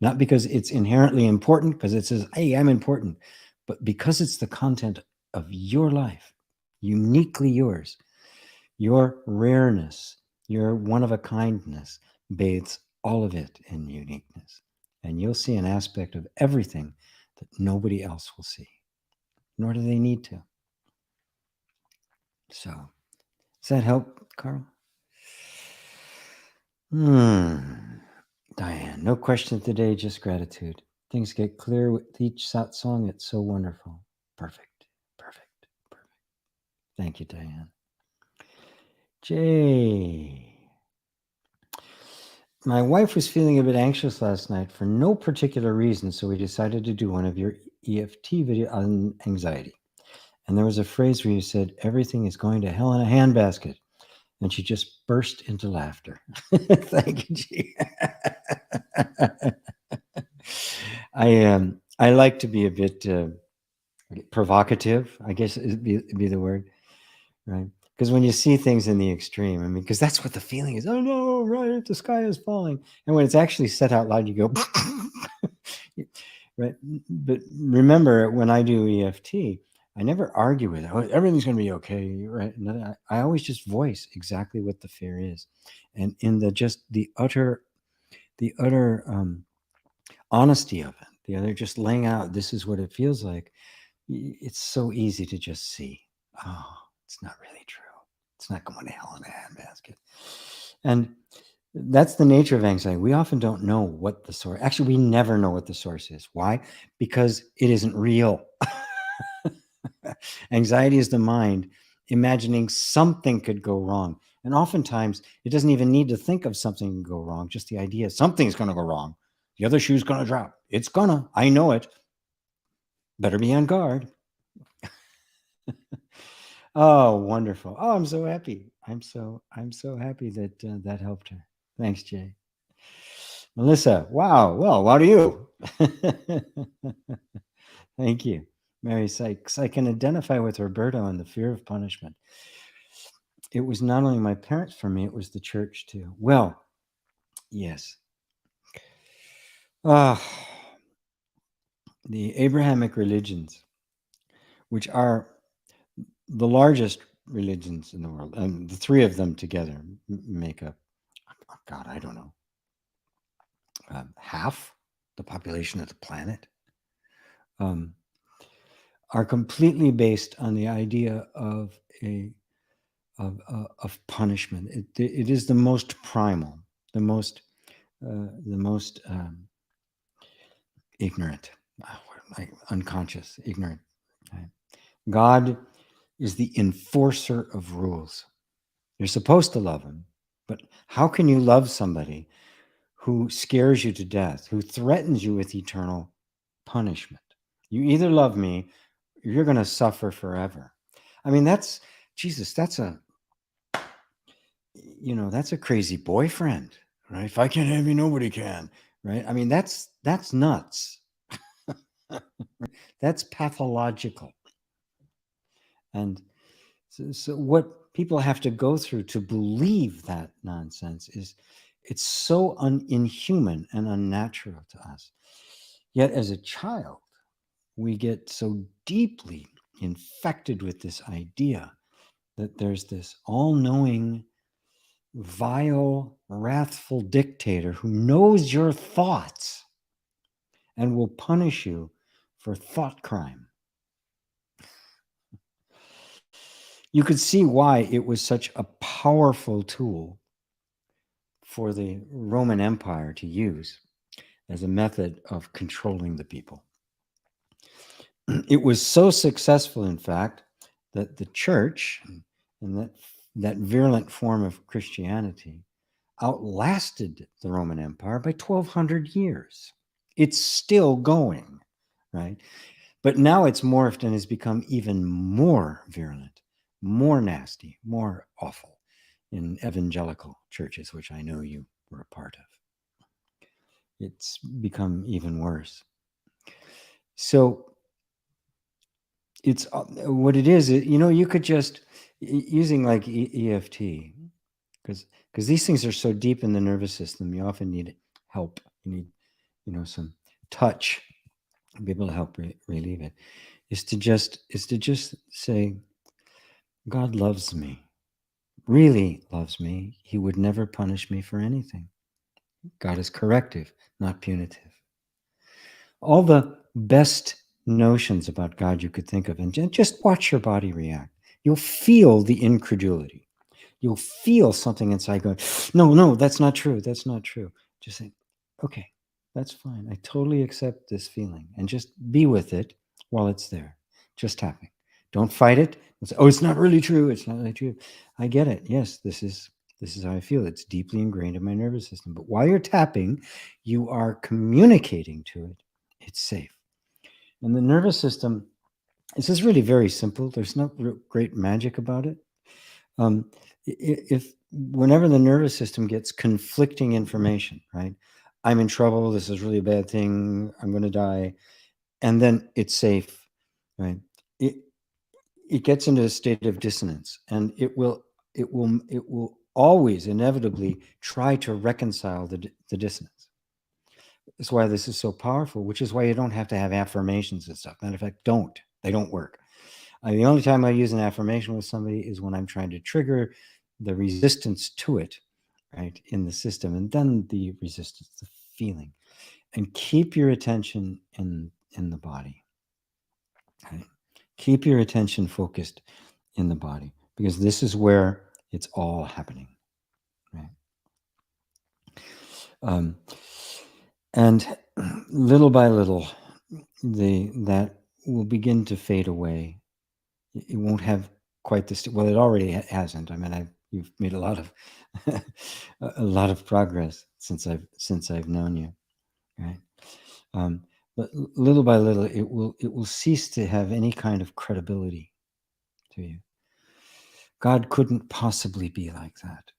Not because it's inherently important, because it says, hey, I'm important, but because it's the content of your life, uniquely yours. Your rareness, your one of a kindness bathes all of it in uniqueness. And you'll see an aspect of everything that nobody else will see, nor do they need to. So, does that help, Carl? Diane, no question today, just gratitude. Things get clear with each satsang. It's so wonderful. Perfect, perfect, perfect. Thank you, Diane. Jay. My wife was feeling a bit anxious last night for no particular reason, so we decided to do one of your EFT video on anxiety. And there was a phrase where you said, everything is going to hell in a handbasket. And she just burst into laughter. Thank you, G. I like to be a bit provocative, I guess it'd be the word, right? Because when you see things in the extreme, I mean, because that's what the feeling is. Oh no, right, the sky is falling. And when it's actually said out loud, you go, right? But remember, when I do EFT, I never argue with it. Oh, everything's going to be okay, right? And I always just voice exactly what the fear is, and in the utter honesty of it, the other just laying out, this is what it feels like. It's so easy to just see. Oh, it's not really true. It's not going to hell in a handbasket. And that's the nature of anxiety. We often don't know what the source, actually, we never know what the source is. Why? Because it isn't real. Anxiety is the mind imagining something could go wrong. And oftentimes, it doesn't even need to think of something can go wrong, just the idea something's going to go wrong. The other shoe's going to drop. It's gonna. I know it. Better be on guard. Oh, wonderful. Oh, I'm so happy. I'm so happy that that helped her. Thanks, Jay. Melissa, wow. Well, what are you? Thank you. Mary Sykes, I can identify with Roberto and the fear of punishment. It was not only my parents for me, it was the church too. Well, yes. The Abrahamic religions, which are the largest religions in the world, and the three of them together make up, oh God, I don't know, half the population of the planet, are completely based on the idea of of punishment. It is the most primal, the most the most ignorant, like unconscious, ignorant. Right? God is the enforcer of rules. You're supposed to love him, but how can you love somebody who scares you to death, who threatens you with eternal punishment? You either love me, or you're going to suffer forever. I mean, that's Jesus. That's a, that's a crazy boyfriend, right? If I can't have you, nobody can, right? I mean, that's nuts. That's pathological. And so what people have to go through to believe that nonsense is, it's so inhuman and unnatural to us. Yet as a child, we get so deeply infected with this idea that there's this all-knowing, vile, wrathful dictator who knows your thoughts and will punish you for thought crime. You could see why it was such a powerful tool for the Roman Empire to use as a method of controlling the people. It was so successful, in fact, that the church and that virulent form of Christianity outlasted the Roman Empire by 1,200 years. It's still going, right? But now it's morphed and has become even more virulent, more nasty, more awful in evangelical churches, which I know you were a part of. It's become even worse. So it's what it is. You could just, using like EFT, because these things are so deep in the nervous system, you often need help. You need some touch to be able to help relieve it. Is to just say, God loves me, really loves me. He would never punish me for anything. God is corrective, not punitive. All the best notions about God you could think of, and just watch your body react. You'll feel the incredulity. You'll feel something inside going, no, that's not true. That's not true. Just say, okay, that's fine. I totally accept this feeling, and just be with it while it's there. Just tapping. Don't fight it. Say, oh, it's not really true. It's not really true. I get it. Yes, this is how I feel. It's deeply ingrained in my nervous system. But while you're tapping, you are communicating to it. It's safe. And the nervous system, this is really very simple. There's no great magic about it. If whenever the nervous system gets conflicting information, right? I'm in trouble. This is really a bad thing. I'm going to die. And then it's safe, right? It gets into a state of dissonance, and it will always inevitably try to reconcile the dissonance. That's why this is so powerful, which is why you don't have to have affirmations and stuff. Matter of fact, they don't work. The only time I use an affirmation with somebody is when I'm trying to trigger the resistance to it, right, in the system, and then the resistance, the feeling, and keep your attention in the body. Right? Keep your attention focused in the body, because this is where it's all happening, right? And little by little, that will begin to fade away. It won't have quite this. Well, it already hasn't. I mean, you've made a lot of progress since I've known you, right? But little by little, it will cease to have any kind of credibility to you. God couldn't possibly be like that.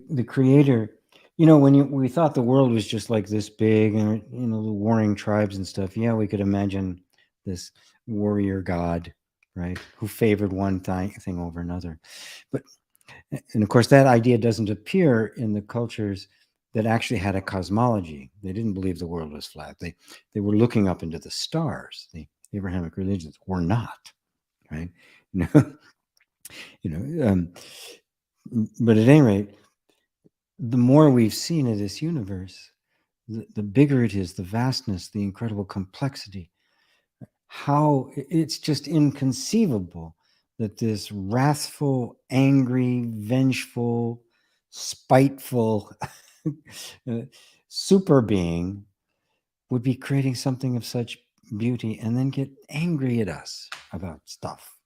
The Creator, when we thought the world was just like this big, and the warring tribes and stuff. Yeah, we could imagine this warrior God, right, who favored one thing over another. And of course, that idea doesn't appear in the cultures that actually had a cosmology. They didn't believe the world was flat. They were looking up into the stars. The Abrahamic religions were not, right? But at any rate, the more we've seen of this universe, the bigger it is, the vastness, the incredible complexity, how it's just inconceivable that this wrathful, angry, vengeful, spiteful super being would be creating something of such beauty and then get angry at us about stuff.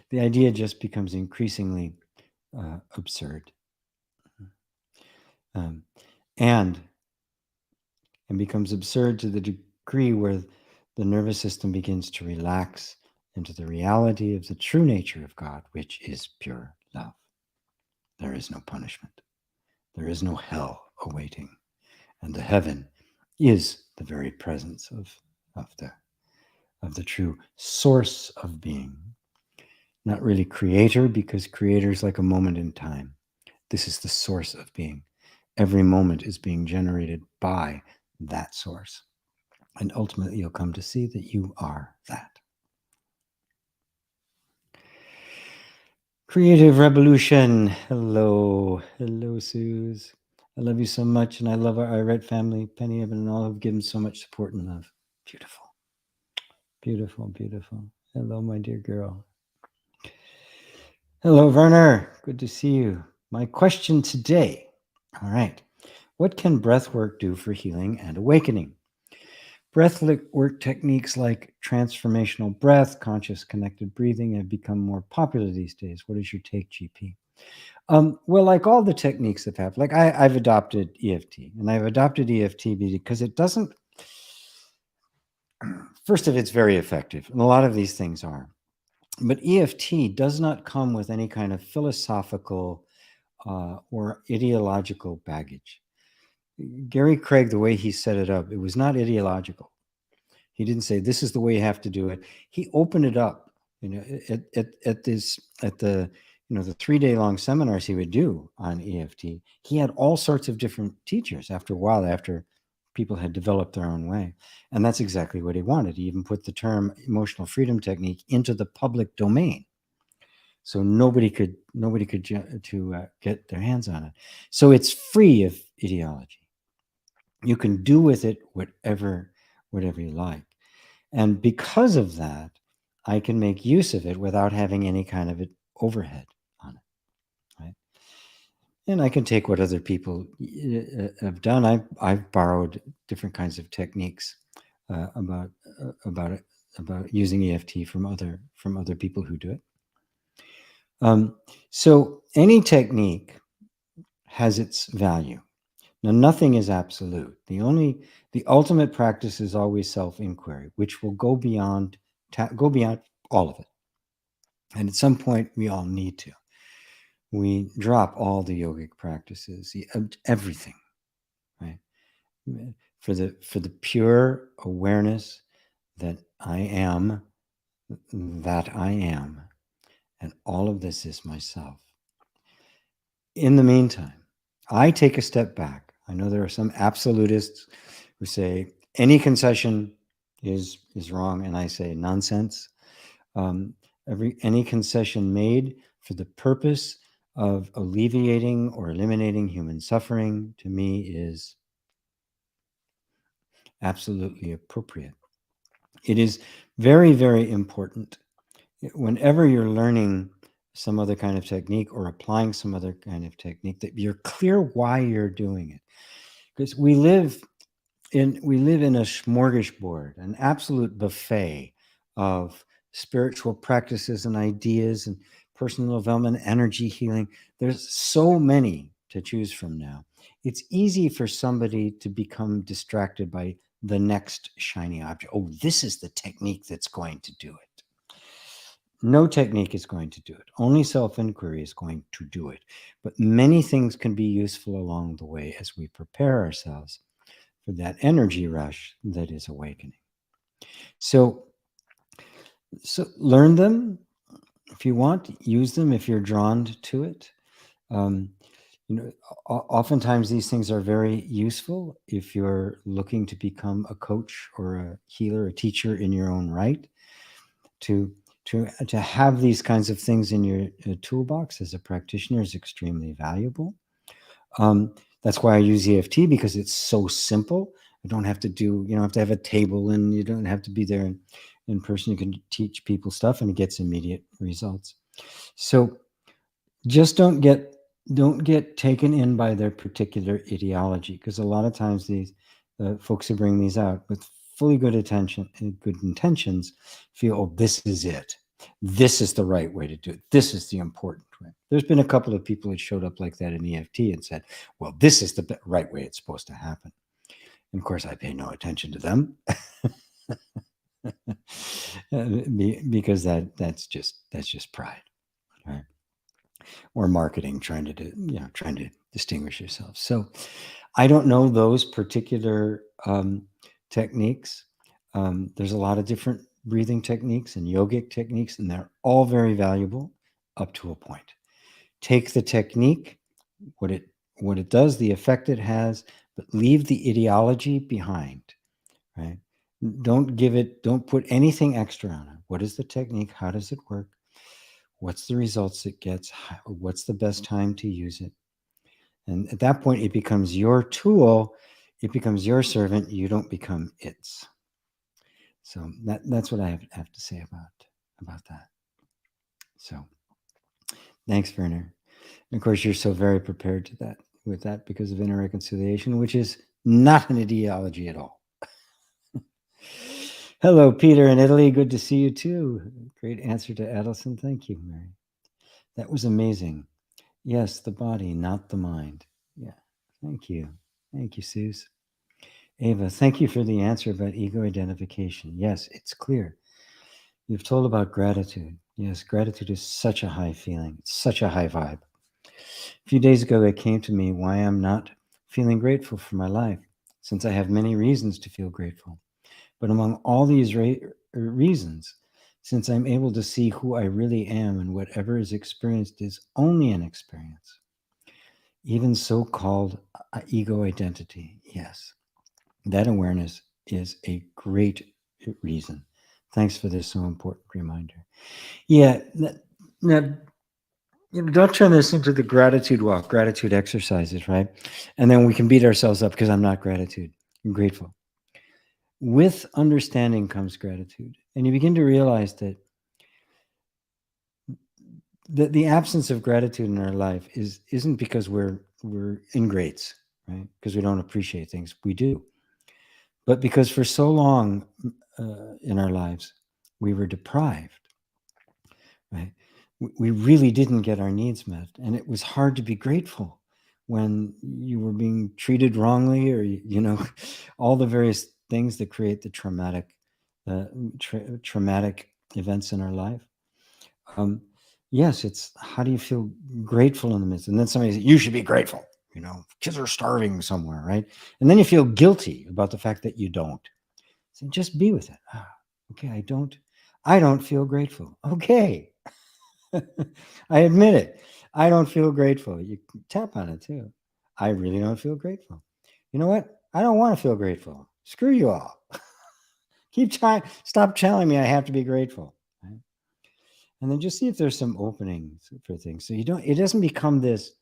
The idea just becomes increasingly absurd. Um, and becomes absurd to the degree where the nervous system begins to relax into the reality of the true nature of God, which is pure love. There is no punishment. There is no hell awaiting. And the heaven is the very presence of the true source of being. Not really creator, because creator is like a moment in time. This is the source of being. Every moment is being generated by that source. And ultimately, you'll come to see that you are that. Creative Revolution. Hello. Hello, Suze. I love you so much. And I love our Irette family, Penny, Evan, and all who've given so much support and love. Beautiful. Beautiful, beautiful. Hello, my dear girl. Hello, Werner. Good to see you. My question today. All right. What can breath work do for healing and awakening? Breath work techniques like transformational breath, conscious connected breathing have become more popular these days. What is your take, GP? Well, like all the techniques that have, like I've adopted EFT, and I've adopted EFT because it doesn't, first of all, it's very effective, and a lot of these things are. But EFT does not come with any kind of philosophical or ideological baggage. Gary Craig, the way he set it up, it was not ideological. He didn't say this is the way you have to do it. He opened it up, at the the 3-day long seminars he would do on EFT. He had all sorts of different teachers after a while, after people had developed their own way. And that's exactly what he wanted. He even put the term emotional freedom technique into the public domain, so nobody could get their hands on it. So it's free of ideology. You can do with it whatever you like. And because of that, I can make use of it without having any kind of overhead on it, right? And I can take what other people have done. I've borrowed different kinds of techniques about using EFT from other people who do it. So any technique has its value. Now, nothing is absolute. The ultimate practice is always self-inquiry, which will go beyond all of it. And at some point, we all need to. We drop all the yogic practices, everything, right? For the pure awareness that I am, and all of this is myself. In the meantime, I take a step back. I know there are some absolutists who say any concession is wrong, and I say nonsense. Any concession made for the purpose of alleviating or eliminating human suffering, to me, is absolutely appropriate. It is very, very important whenever you're learning some other kind of technique or applying some other kind of technique that you're clear why you're doing it. Because we live in a smorgasbord, an absolute buffet of spiritual practices and ideas and personal development, energy healing. There's so many to choose from now. It's easy for somebody to become distracted by the next shiny object. Oh, this is the technique that's going to do it. No technique is going to do it. Only self-inquiry is going to do it. But many things can be useful along the way as we prepare ourselves for that energy rush that is awakening. So learn them if you want, use them if you're drawn to it. Oftentimes these things are very useful if you're looking to become a coach or a healer, a teacher in your own right. To have these kinds of things in your toolbox as a practitioner is extremely valuable. That's why I use EFT, because it's so simple. You don't have to have a table, and you don't have to be there in person. You can teach people stuff and it gets immediate results. So just don't get don't get taken in by their particular ideology, because a lot of times these folks who bring these out with fully good attention and good intentions feel, oh, this is it. This is the right way to do it. This is the important way. There's been a couple of people that showed up like that in EFT and said, well, this is the right way it's supposed to happen. And of course, I pay no attention to them because that's just pride, right? Or marketing, trying to distinguish yourself. So I don't know those particular techniques. There's a lot of different breathing techniques and yogic techniques, and they're all very valuable up to a point. Take the technique, what it does, the effect it has, but leave the ideology behind, right? Don't put anything extra on it. What is the technique? How does it work? What's the results it gets? What's the best time to use it? And at that point, it becomes your tool. It becomes your servant. You don't become its. So that's what I have to say about that. So thanks, Werner. And of course, you're so very prepared with that because of inner reconciliation, which is not an ideology at all. Hello, Peter in Italy. Good to see you too. Great answer to Adelson. Thank you, Mary. That was amazing. Yes, the body, not the mind. Yeah. Thank you. Thank you, Suze. Ava, thank you for the answer about ego identification. Yes, it's clear. You've told about gratitude. Yes, gratitude is such a high feeling. It's such a high vibe. A few days ago, it came to me why I'm not feeling grateful for my life, since I have many reasons to feel grateful. But among all these reasons, since I'm able to see who I really am and whatever is experienced is only an experience, even so-called ego identity, yes, that awareness is a great reason. Thanks for this so important reminder. Yeah, now, don't turn this into the gratitude walk, gratitude exercises, right? And then we can beat ourselves up because I'm not gratitude. I'm grateful. With understanding comes gratitude. And you begin to realize that the absence of gratitude in our life isn't because we're ingrates, right? Because we don't appreciate things. We do. But because for so long in our lives, we were deprived, right? We really didn't get our needs met. And it was hard to be grateful when you were being treated wrongly, or, all the various things that create the traumatic events in our life. Yes, it's how do you feel grateful in the midst? And then somebody says, you should be grateful. Kids are starving somewhere, right? And then you feel guilty about the fact that you don't. So just be with it. Okay, I don't feel grateful. Okay. I admit it. I don't feel grateful. You can tap on it too. I really don't feel grateful. You know what? I don't want to feel grateful. Screw you all. Keep trying. Stop telling me I have to be grateful. Right? And then just see if there's some openings for things. So it doesn't become this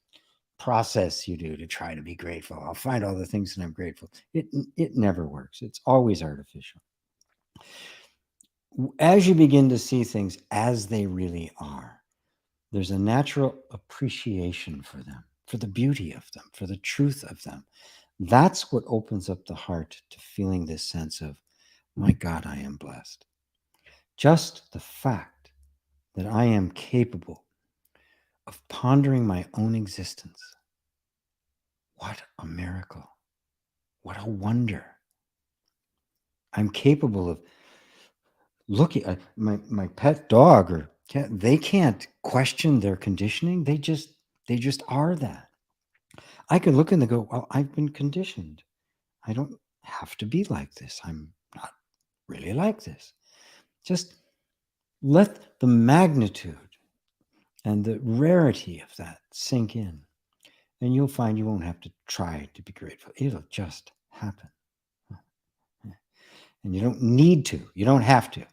process you do to try to be grateful. I'll find all the things that I'm grateful. It never works. It's always artificial. As you begin to see things as they really are, there's a natural appreciation for them, for the beauty of them, for the truth of them. That's what opens up the heart to feeling this sense of, my God, I am blessed. Just the fact that I am capable of pondering my own existence. What a miracle. What a wonder. I'm capable of looking at my pet dog or cat. They can't question their conditioning. They just are that. I can look and they go, well, I've been conditioned. I don't have to be like this. I'm not really like this. Just let the magnitude and the rarity of that sink in. And you'll find you won't have to try to be grateful. It'll just happen. And you don't need to. You don't have to.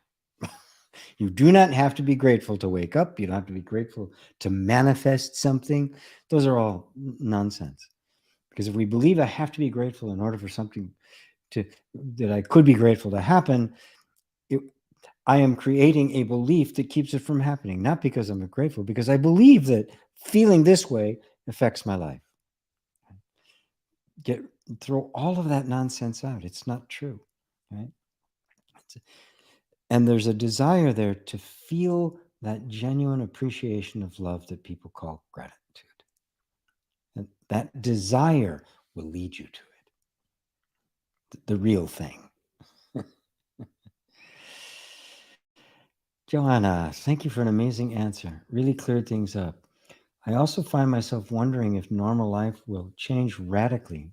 You do not have to be grateful to wake up. You don't have to be grateful to manifest something. Those are all nonsense. Because if we believe I have to be grateful in order for something that I could be grateful to happen, I am creating a belief that keeps it from happening. Not because I'm grateful, because I believe that feeling this way affects my life. Get throw all of that nonsense out. It's not true, right? And there's a desire there to feel that genuine appreciation of love that people call gratitude. And that desire will lead you to it, the real thing. Joanna, thank you for an amazing answer. Really cleared things up. I also find myself wondering if normal life will change radically,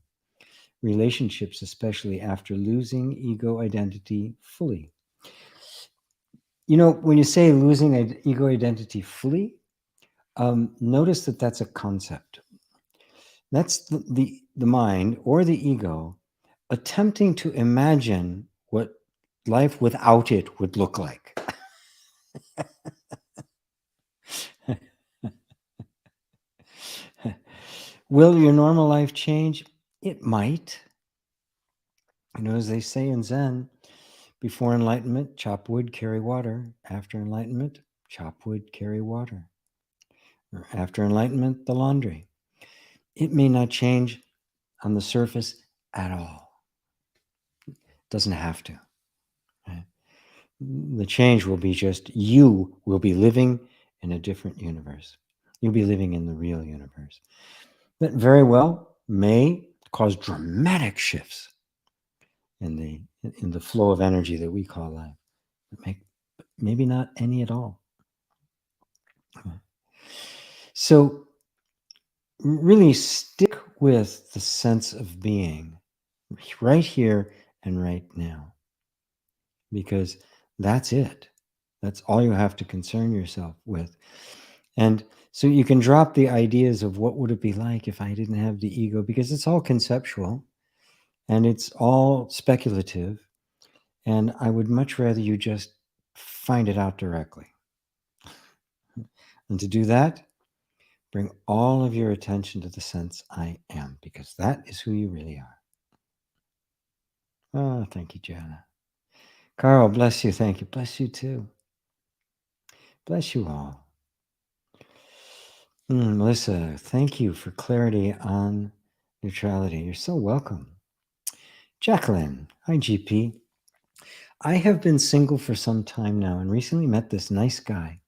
relationships, especially after losing ego identity fully. You know, when you say losing ego identity fully, notice that that's a concept. That's the mind or the ego attempting to imagine what life without it would look like. Will your normal life change? It might. You know, as they say in Zen, before enlightenment, chop wood, carry water. After enlightenment, chop wood, carry water. Or after enlightenment, the laundry. It may not change on the surface at all. It doesn't have to. Right? The change will be just you will be living in a different universe. You'll be living in the real universe. That very well may cause dramatic shifts in the flow of energy that we call life. Maybe not any at all. So really stick with the sense of being right here and right now, because that's it. That's all you have to concern yourself with. And so you can drop the ideas of what would it be like if I didn't have the ego, because it's all conceptual and it's all speculative. And I would much rather you just find it out directly. And to do that, bring all of your attention to the sense I am, because that is who you really are. Oh, thank you, Jana. Carl, bless you. Thank you. Bless you too. Bless you all. Melissa, thank you for clarity on neutrality. You're so welcome. Jacqueline, hi, GP. I have been single for some time now and recently met this nice guy.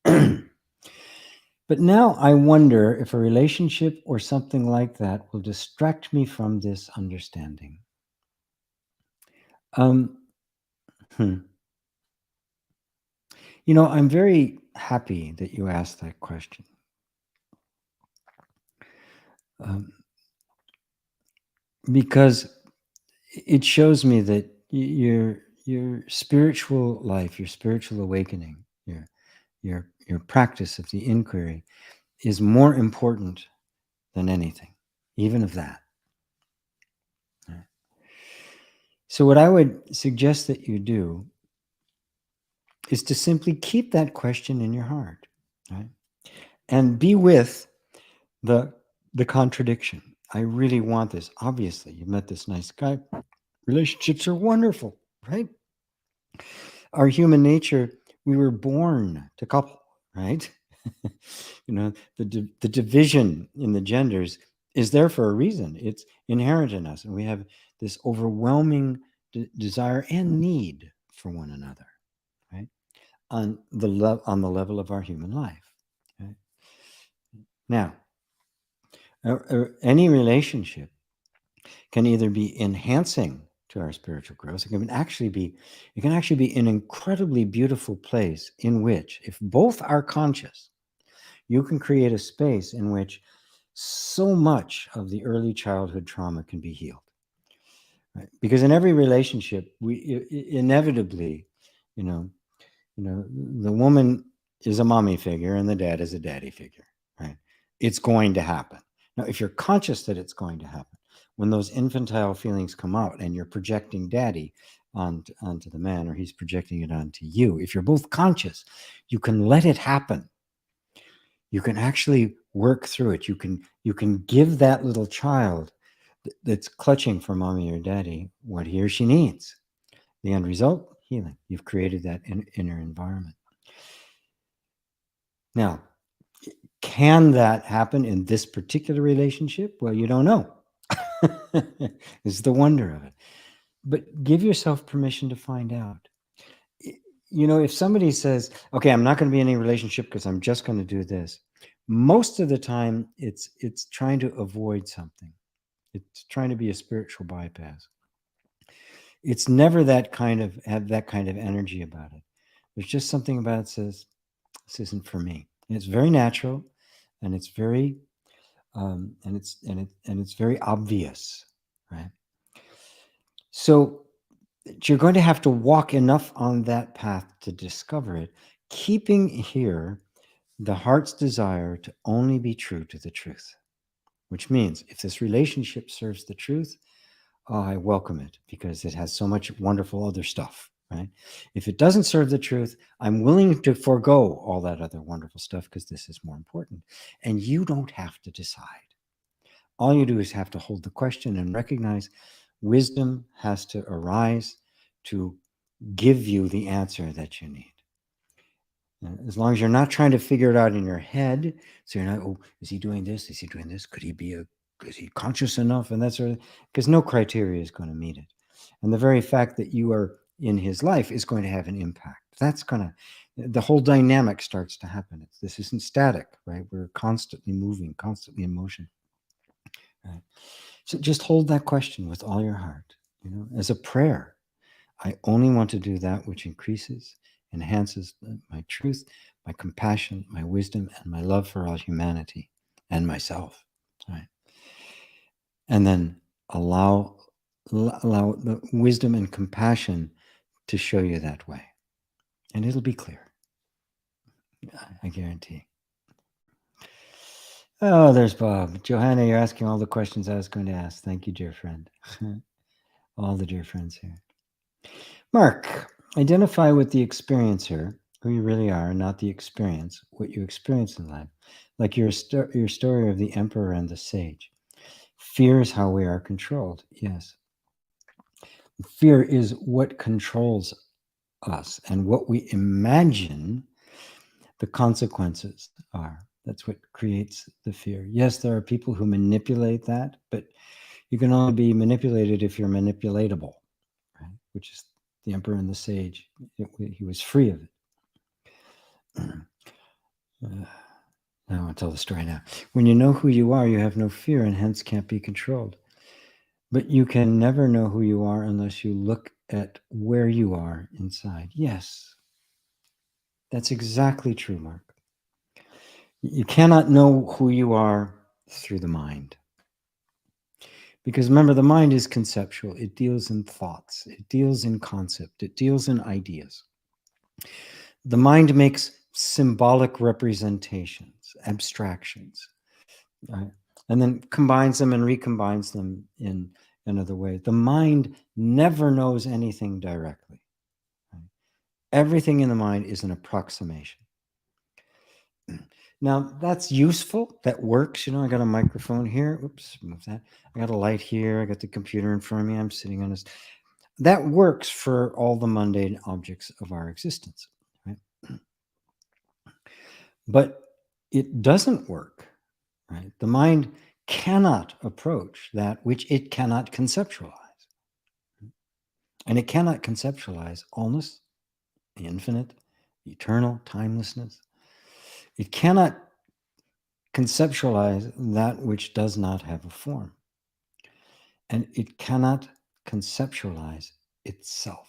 But now I wonder if a relationship or something like that will distract me from this understanding. You know, I'm very happy that you asked that question. Because it shows me that your spiritual life, your spiritual awakening, your practice of the inquiry is more important than anything, even of that. Right. So what I would suggest that you do is to simply keep that question in your heart, right? And be with the contradiction. I really want this. Obviously, you met this nice guy. Relationships are wonderful, right? Our human nature, we were born to couple, right? You know, the division in the genders is there for a reason. It's inherent in us, and we have this overwhelming desire and need for one another, right? On the level of our human life. Okay? Now, any relationship can either be enhancing to our spiritual growth. It can actually be an incredibly beautiful place in which, if both are conscious, you can create a space in which so much of the early childhood trauma can be healed. Right? Because in every relationship, we inevitably, you know, the woman is a mommy figure and the dad is a daddy figure, right? It's going to happen. Now, if you're conscious that it's going to happen, when those infantile feelings come out and you're projecting daddy onto the man, or he's projecting it onto you, if you're both conscious, you can let it happen. You can actually work through it. You can give that little child that's clutching for mommy or daddy what he or she needs. The end result, healing. You've created that inner environment. Now, Can that happen in this particular relationship? Well, you don't know. This is the wonder of it. But give yourself permission to find out. If somebody says, okay, I'm not going to be in any relationship because I'm just going to do this, most of the time it's trying to avoid something. It's trying to be a spiritual bypass. It's never have that kind of energy about it. There's just something about it that says, this isn't for me. And it's very natural, and it's very it's very obvious, right? So you're going to have to walk enough on that path to discover it, keeping here the heart's desire to only be true to the truth, which means if this relationship serves the truth, I welcome it because it has so much wonderful other stuff, right? If it doesn't serve the truth, I'm willing to forego all that other wonderful stuff because this is more important. And you don't have to decide. All you do is have to hold the question and recognize wisdom has to arise to give you the answer that you need. As long as you're not trying to figure it out in your head, so you're not, oh, is he doing this? Is he doing this? Is he conscious enough? And that sort of, because no criteria is going to meet it. And the very fact that you are in his life is going to have an impact. That's going to, the whole dynamic starts to happen. This isn't static, right? We're constantly moving, constantly in motion. Right? So just hold that question with all your heart, as a prayer. I only want to do that which increases, enhances my truth, my compassion, my wisdom, and my love for all humanity and myself. Right? And then allow the wisdom and compassion to show you that way. And it'll be clear. I guarantee. Oh, there's Bob. Johanna, you're asking all the questions I was going to ask. Thank you, dear friend. All the dear friends here. Mark, identify with the experiencer, who you really are, not the experience, what you experience in life. Like your story of the emperor and the sage. Fear is how we are controlled. Yes. Fear is what controls us, and what we imagine the consequences are. That's what creates the fear. Yes, there are people who manipulate that, but you can only be manipulated if you're manipulatable, right? Which is the emperor and the sage. He was free of it. I want to tell the story now. When you know who you are, you have no fear and hence can't be controlled. But you can never know who you are unless you look at where you are inside. Yes, that's exactly true, Mark. You cannot know who you are through the mind. Because remember, the mind is conceptual. It deals in thoughts. It deals in concept. It deals in ideas. The mind makes symbolic representations, abstractions, right? And then combines them and recombines them in another way. The mind never knows anything directly. Right? Everything in the mind is an approximation. Now, that's useful. That works. I got a microphone here. Oops, move that. I got a light here. I got the computer in front of me. I'm sitting on this. That works for all the mundane objects of our existence. Right? But it doesn't work. Right? The mind cannot approach that which it cannot conceptualize. And it cannot conceptualize allness, the infinite, eternal, timelessness. It cannot conceptualize that which does not have a form. And it cannot conceptualize itself.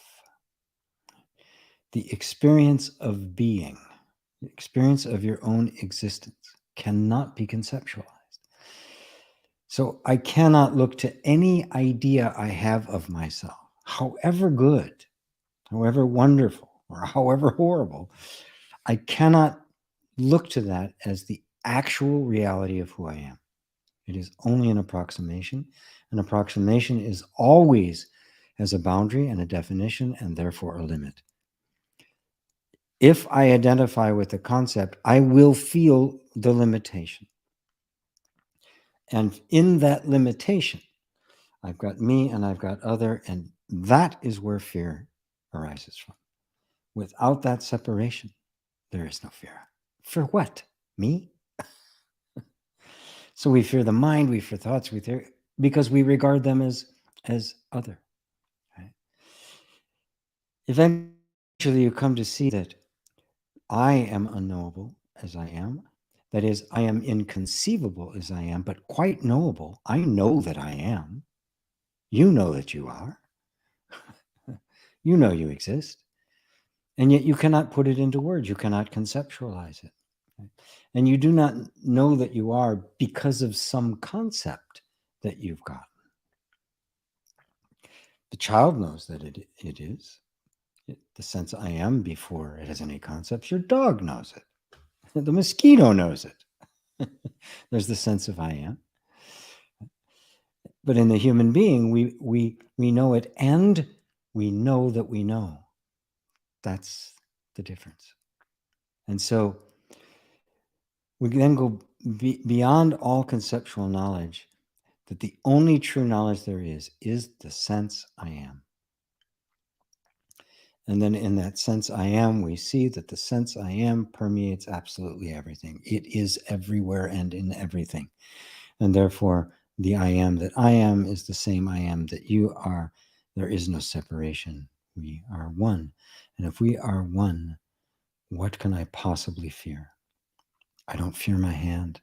The experience of being, the experience of your own existence, cannot be conceptualized. So I cannot look to any idea I have of myself, however good, however wonderful, or however horrible. I cannot look to that as the actual reality of who I am. It is only an approximation. An approximation is always has a boundary and a definition and therefore a limit. If I identify with the concept, I will feel the limitation. And in that limitation, I've got me and I've got other, and that is where fear arises from. Without that separation, there is no fear. For what? Me? So we fear the mind, we fear thoughts, we fear because we regard them as other. Right? Eventually, you come to see that I am unknowable as I am. That is, I am inconceivable as I am, but quite knowable. I know that I am. You know that you are. You know you exist. And yet you cannot put it into words. You cannot conceptualize it. Right? And you do not know that you are because of some concept that you've got. The child knows that it is. The sense I am before it has any concepts. Your dog knows it. The mosquito knows it. There's the sense of I am. But in the human being, we know it, and we know that we know. That's the difference. And so we then go beyond all conceptual knowledge, that the only true knowledge there is the sense I am. And then in that sense I am, we see that the sense I am permeates absolutely everything. It is everywhere and in everything. And therefore, the I am that I am is the same I am that you are. There is no separation. We are one. And if we are one, what can I possibly fear? I don't fear my hand.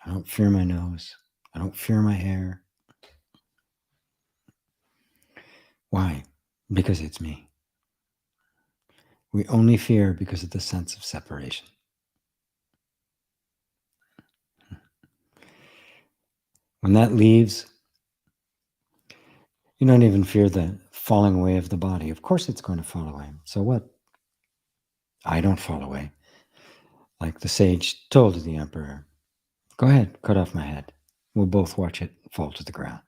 I don't fear my nose. I don't fear my hair. Why? Because it's me. We only fear because of the sense of separation. When that leaves, you don't even fear the falling away of the body. Of course it's going to fall away. So what? I don't fall away. Like the sage told the emperor, go ahead, cut off my head. We'll both watch it fall to the ground.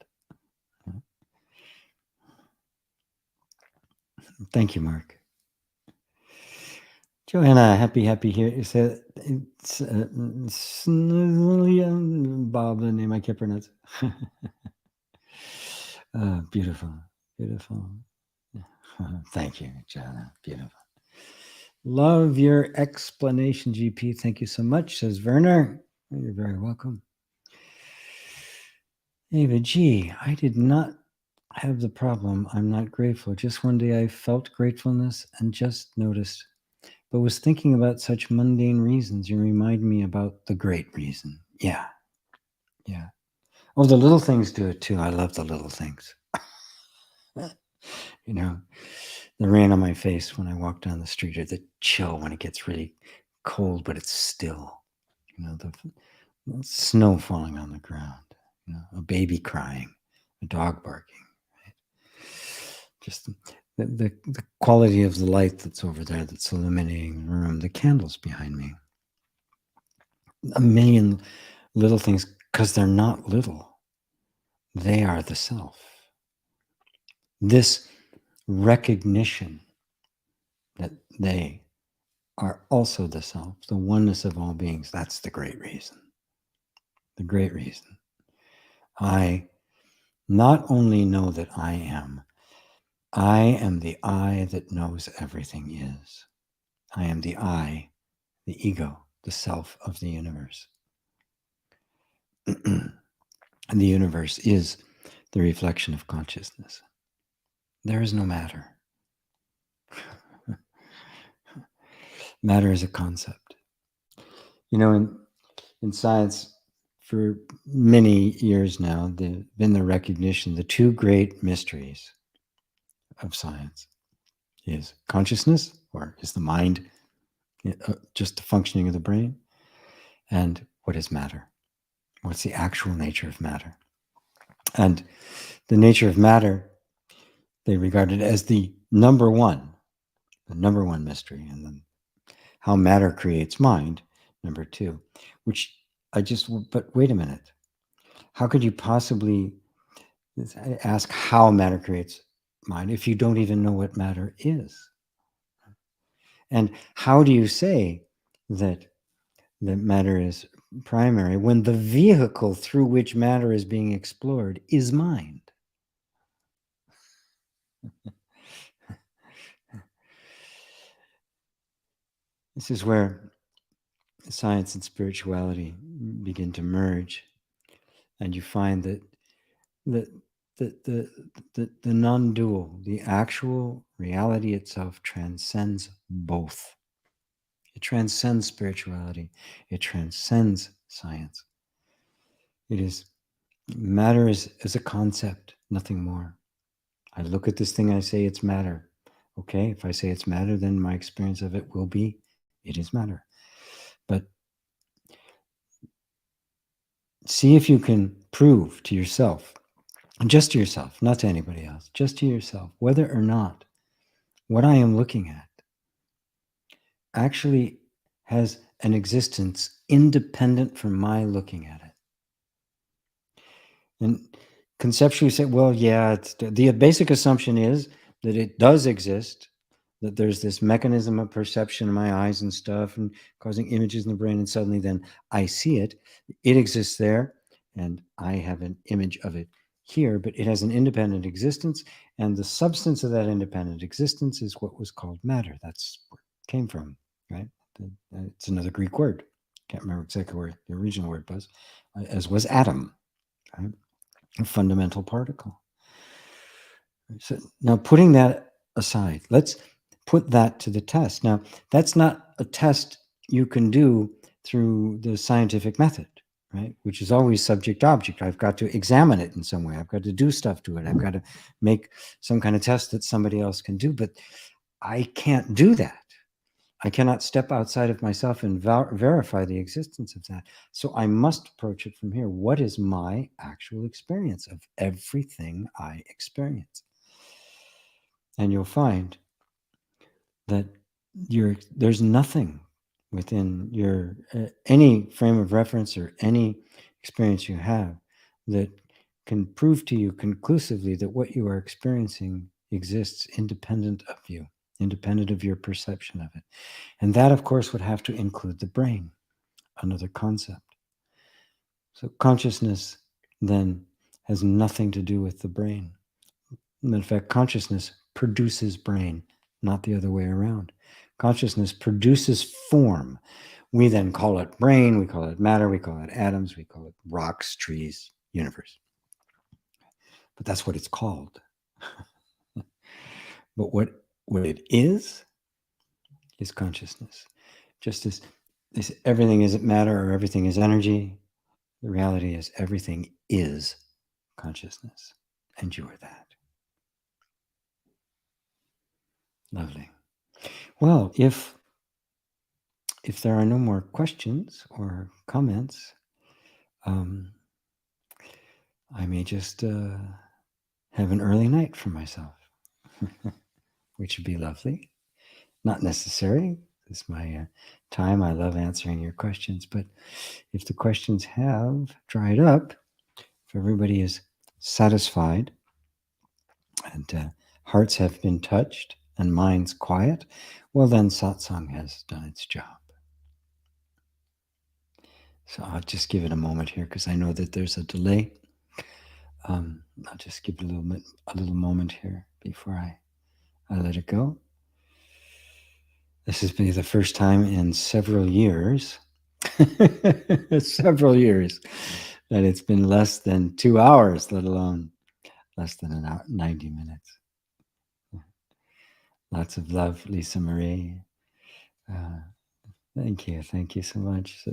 Thank you, Mark. Joanna, happy here. You said it's Bob, the name I can't pronounce. Beautiful. Thank you, Joanna. Beautiful. Love your explanation, GP. Thank you so much, says Werner. You're very welcome. David, gee, I did not have the problem. I'm not grateful. Just one day I felt gratefulness and just noticed, but was thinking about such mundane reasons. You remind me about the great reason. Yeah. Oh, the little things do it too. I love the little things. You know, the rain on my face when I walk down the street, or the chill when it gets really cold, but it's still. You know, the snow falling on the ground. You know, a baby crying, a dog barking. Right? Just the quality of the light that's over there that's illuminating the room, the candles behind me. A million little things, because they're not little. They are the self. This recognition that they are also the self, the oneness of all beings, that's the great reason. The great reason. I not only know that I am the I that knows everything is. I am the I, the ego, the self of the universe. And the universe is the reflection of consciousness. There is no matter. Matter is a concept. You know, in science, for many years now, there's been the recognition, the two great mysteries of science is consciousness, or is the mind just the functioning of the brain, and what is matter? What's the actual nature of matter? And the nature of matter, they regard it as the number one mystery, and then how matter creates mind, number two, which but wait a minute. How could you possibly ask how matter creates mind if you don't even know what matter is? And how do you say that matter is primary when the vehicle through which matter is being explored is mind? This is where science and spirituality begin to merge. and you find that the the non-dual, the actual reality itself transcends both. It transcends spirituality. It transcends science. It is matter is a concept, nothing more. I look at this thing, I say it's matter. Okay, if I say it's matter, then my experience of it will be it is matter. But see if you can prove to yourself, just to yourself, not to anybody else, just to yourself, whether or not what I am looking at actually has an existence independent from my looking at it. And conceptually say, well, yeah, the basic assumption is that it does exist, that there's this mechanism of perception in my eyes and stuff and causing images in the brain, and suddenly then I see it. It exists there, and I have an image of it here, but it has an independent existence, and the substance of that independent existence is what was called matter. That's where it came from, right? It's another Greek word. Can't remember exactly where the original word was, as was atom, right? A fundamental particle. So now, putting that aside, let's put that to the test. Now, that's not a test you can do through the scientific method, right? Which is always subject object. I've got to examine it in some way. I've got to do stuff to it. I've got to make some kind of test that somebody else can do, but I can't do that. I cannot step outside of myself and verify the existence of that. So I must approach it from here. What is my actual experience of everything I experience? And you'll find that there's nothing within your any frame of reference or any experience you have that can prove to you conclusively that what you are experiencing exists independent of you, independent of your perception of it. And that, of course, would have to include the brain, another concept. So consciousness then has nothing to do with the brain. In fact, consciousness produces brain, not the other way around. Consciousness produces form. We then call it brain, we call it matter, we call it atoms, we call it rocks, trees, universe. But that's what it's called. But what it is consciousness. Just as everything isn't matter or everything is energy, the reality is everything is consciousness, and you are that. Lovely. Well, if there are no more questions or comments, I may just have an early night for myself, which would be lovely. Not necessary. It's my time. I love answering your questions, but if the questions have dried up, if everybody is satisfied and hearts have been touched and minds quiet, well, then satsang has done its job. So I'll just give it a moment here because I know that there's a delay. I'll just give it a little moment here before I let it go. This has been the first time in several years, several years, that it's been less than 2 hours, let alone less than an hour, 90 minutes. Lots of love, Lisa Marie. Thank you so much.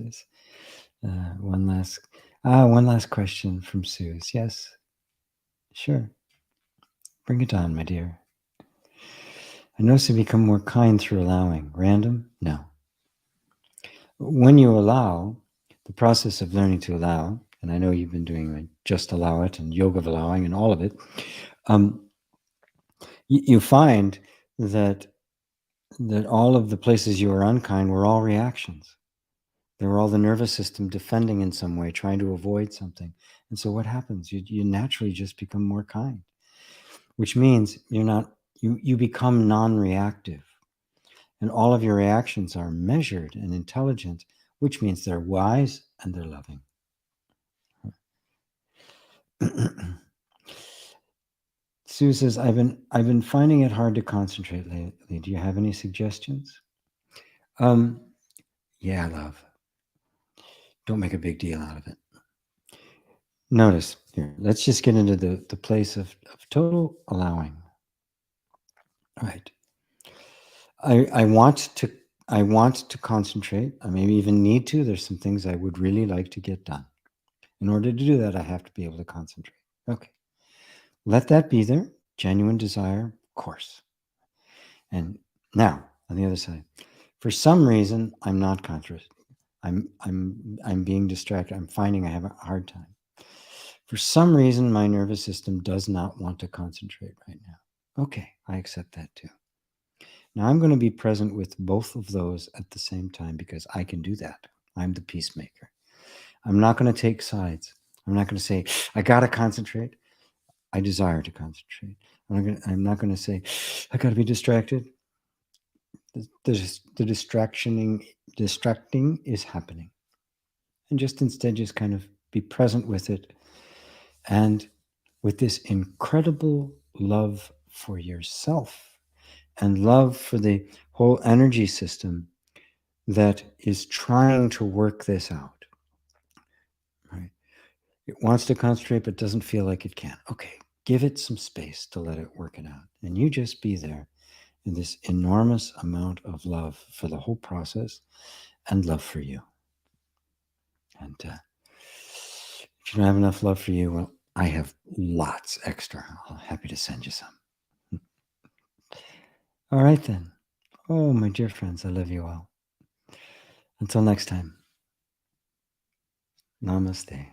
One last question from Suze. Yes, sure. Bring it on, my dear. I notice you become more kind through allowing. Random? No. When you allow, the process of learning to allow, and I know you've been doing just allow it and yoga of allowing and all of it, you find that all of the places you were unkind were all reactions. They were all the nervous system defending in some way, trying to avoid something. And so what happens? You naturally just become more kind, which means you become non-reactive. And all of your reactions are measured and intelligent, which means they're wise and they're loving. Sue says, I've been finding it hard to concentrate lately. Do you have any suggestions? Yeah, love. Don't make a big deal out of it. Notice here. Let's just get into the place of total allowing. Right. I want to concentrate. I maybe even need to. There's some things I would really like to get done. In order to do that, I have to be able to concentrate. Okay. Let that be there. Genuine desire, of course. And now on the other side, for some reason, I'm not conscious. I'm being distracted. I'm finding I have a hard time. For some reason, my nervous system does not want to concentrate right now. Okay, I accept that too. Now I'm going to be present with both of those at the same time because I can do that. I'm the peacemaker. I'm not going to take sides. I'm not going to say, I got to concentrate. I desire to concentrate. I'm not going to say, I got to be distracted. The distracting is happening. And just instead, just kind of be present with it. And with this incredible love for yourself and love for the whole energy system that is trying to work this out. Right? It wants to concentrate, but doesn't feel like it can. Okay, give it some space to let it work it out. And you just be there in this enormous amount of love for the whole process and love for you. And if you don't have enough love for you, well, I have lots extra. I'm happy to send you some. All right, then. Oh, my dear friends, I love you all. Until next time, namaste.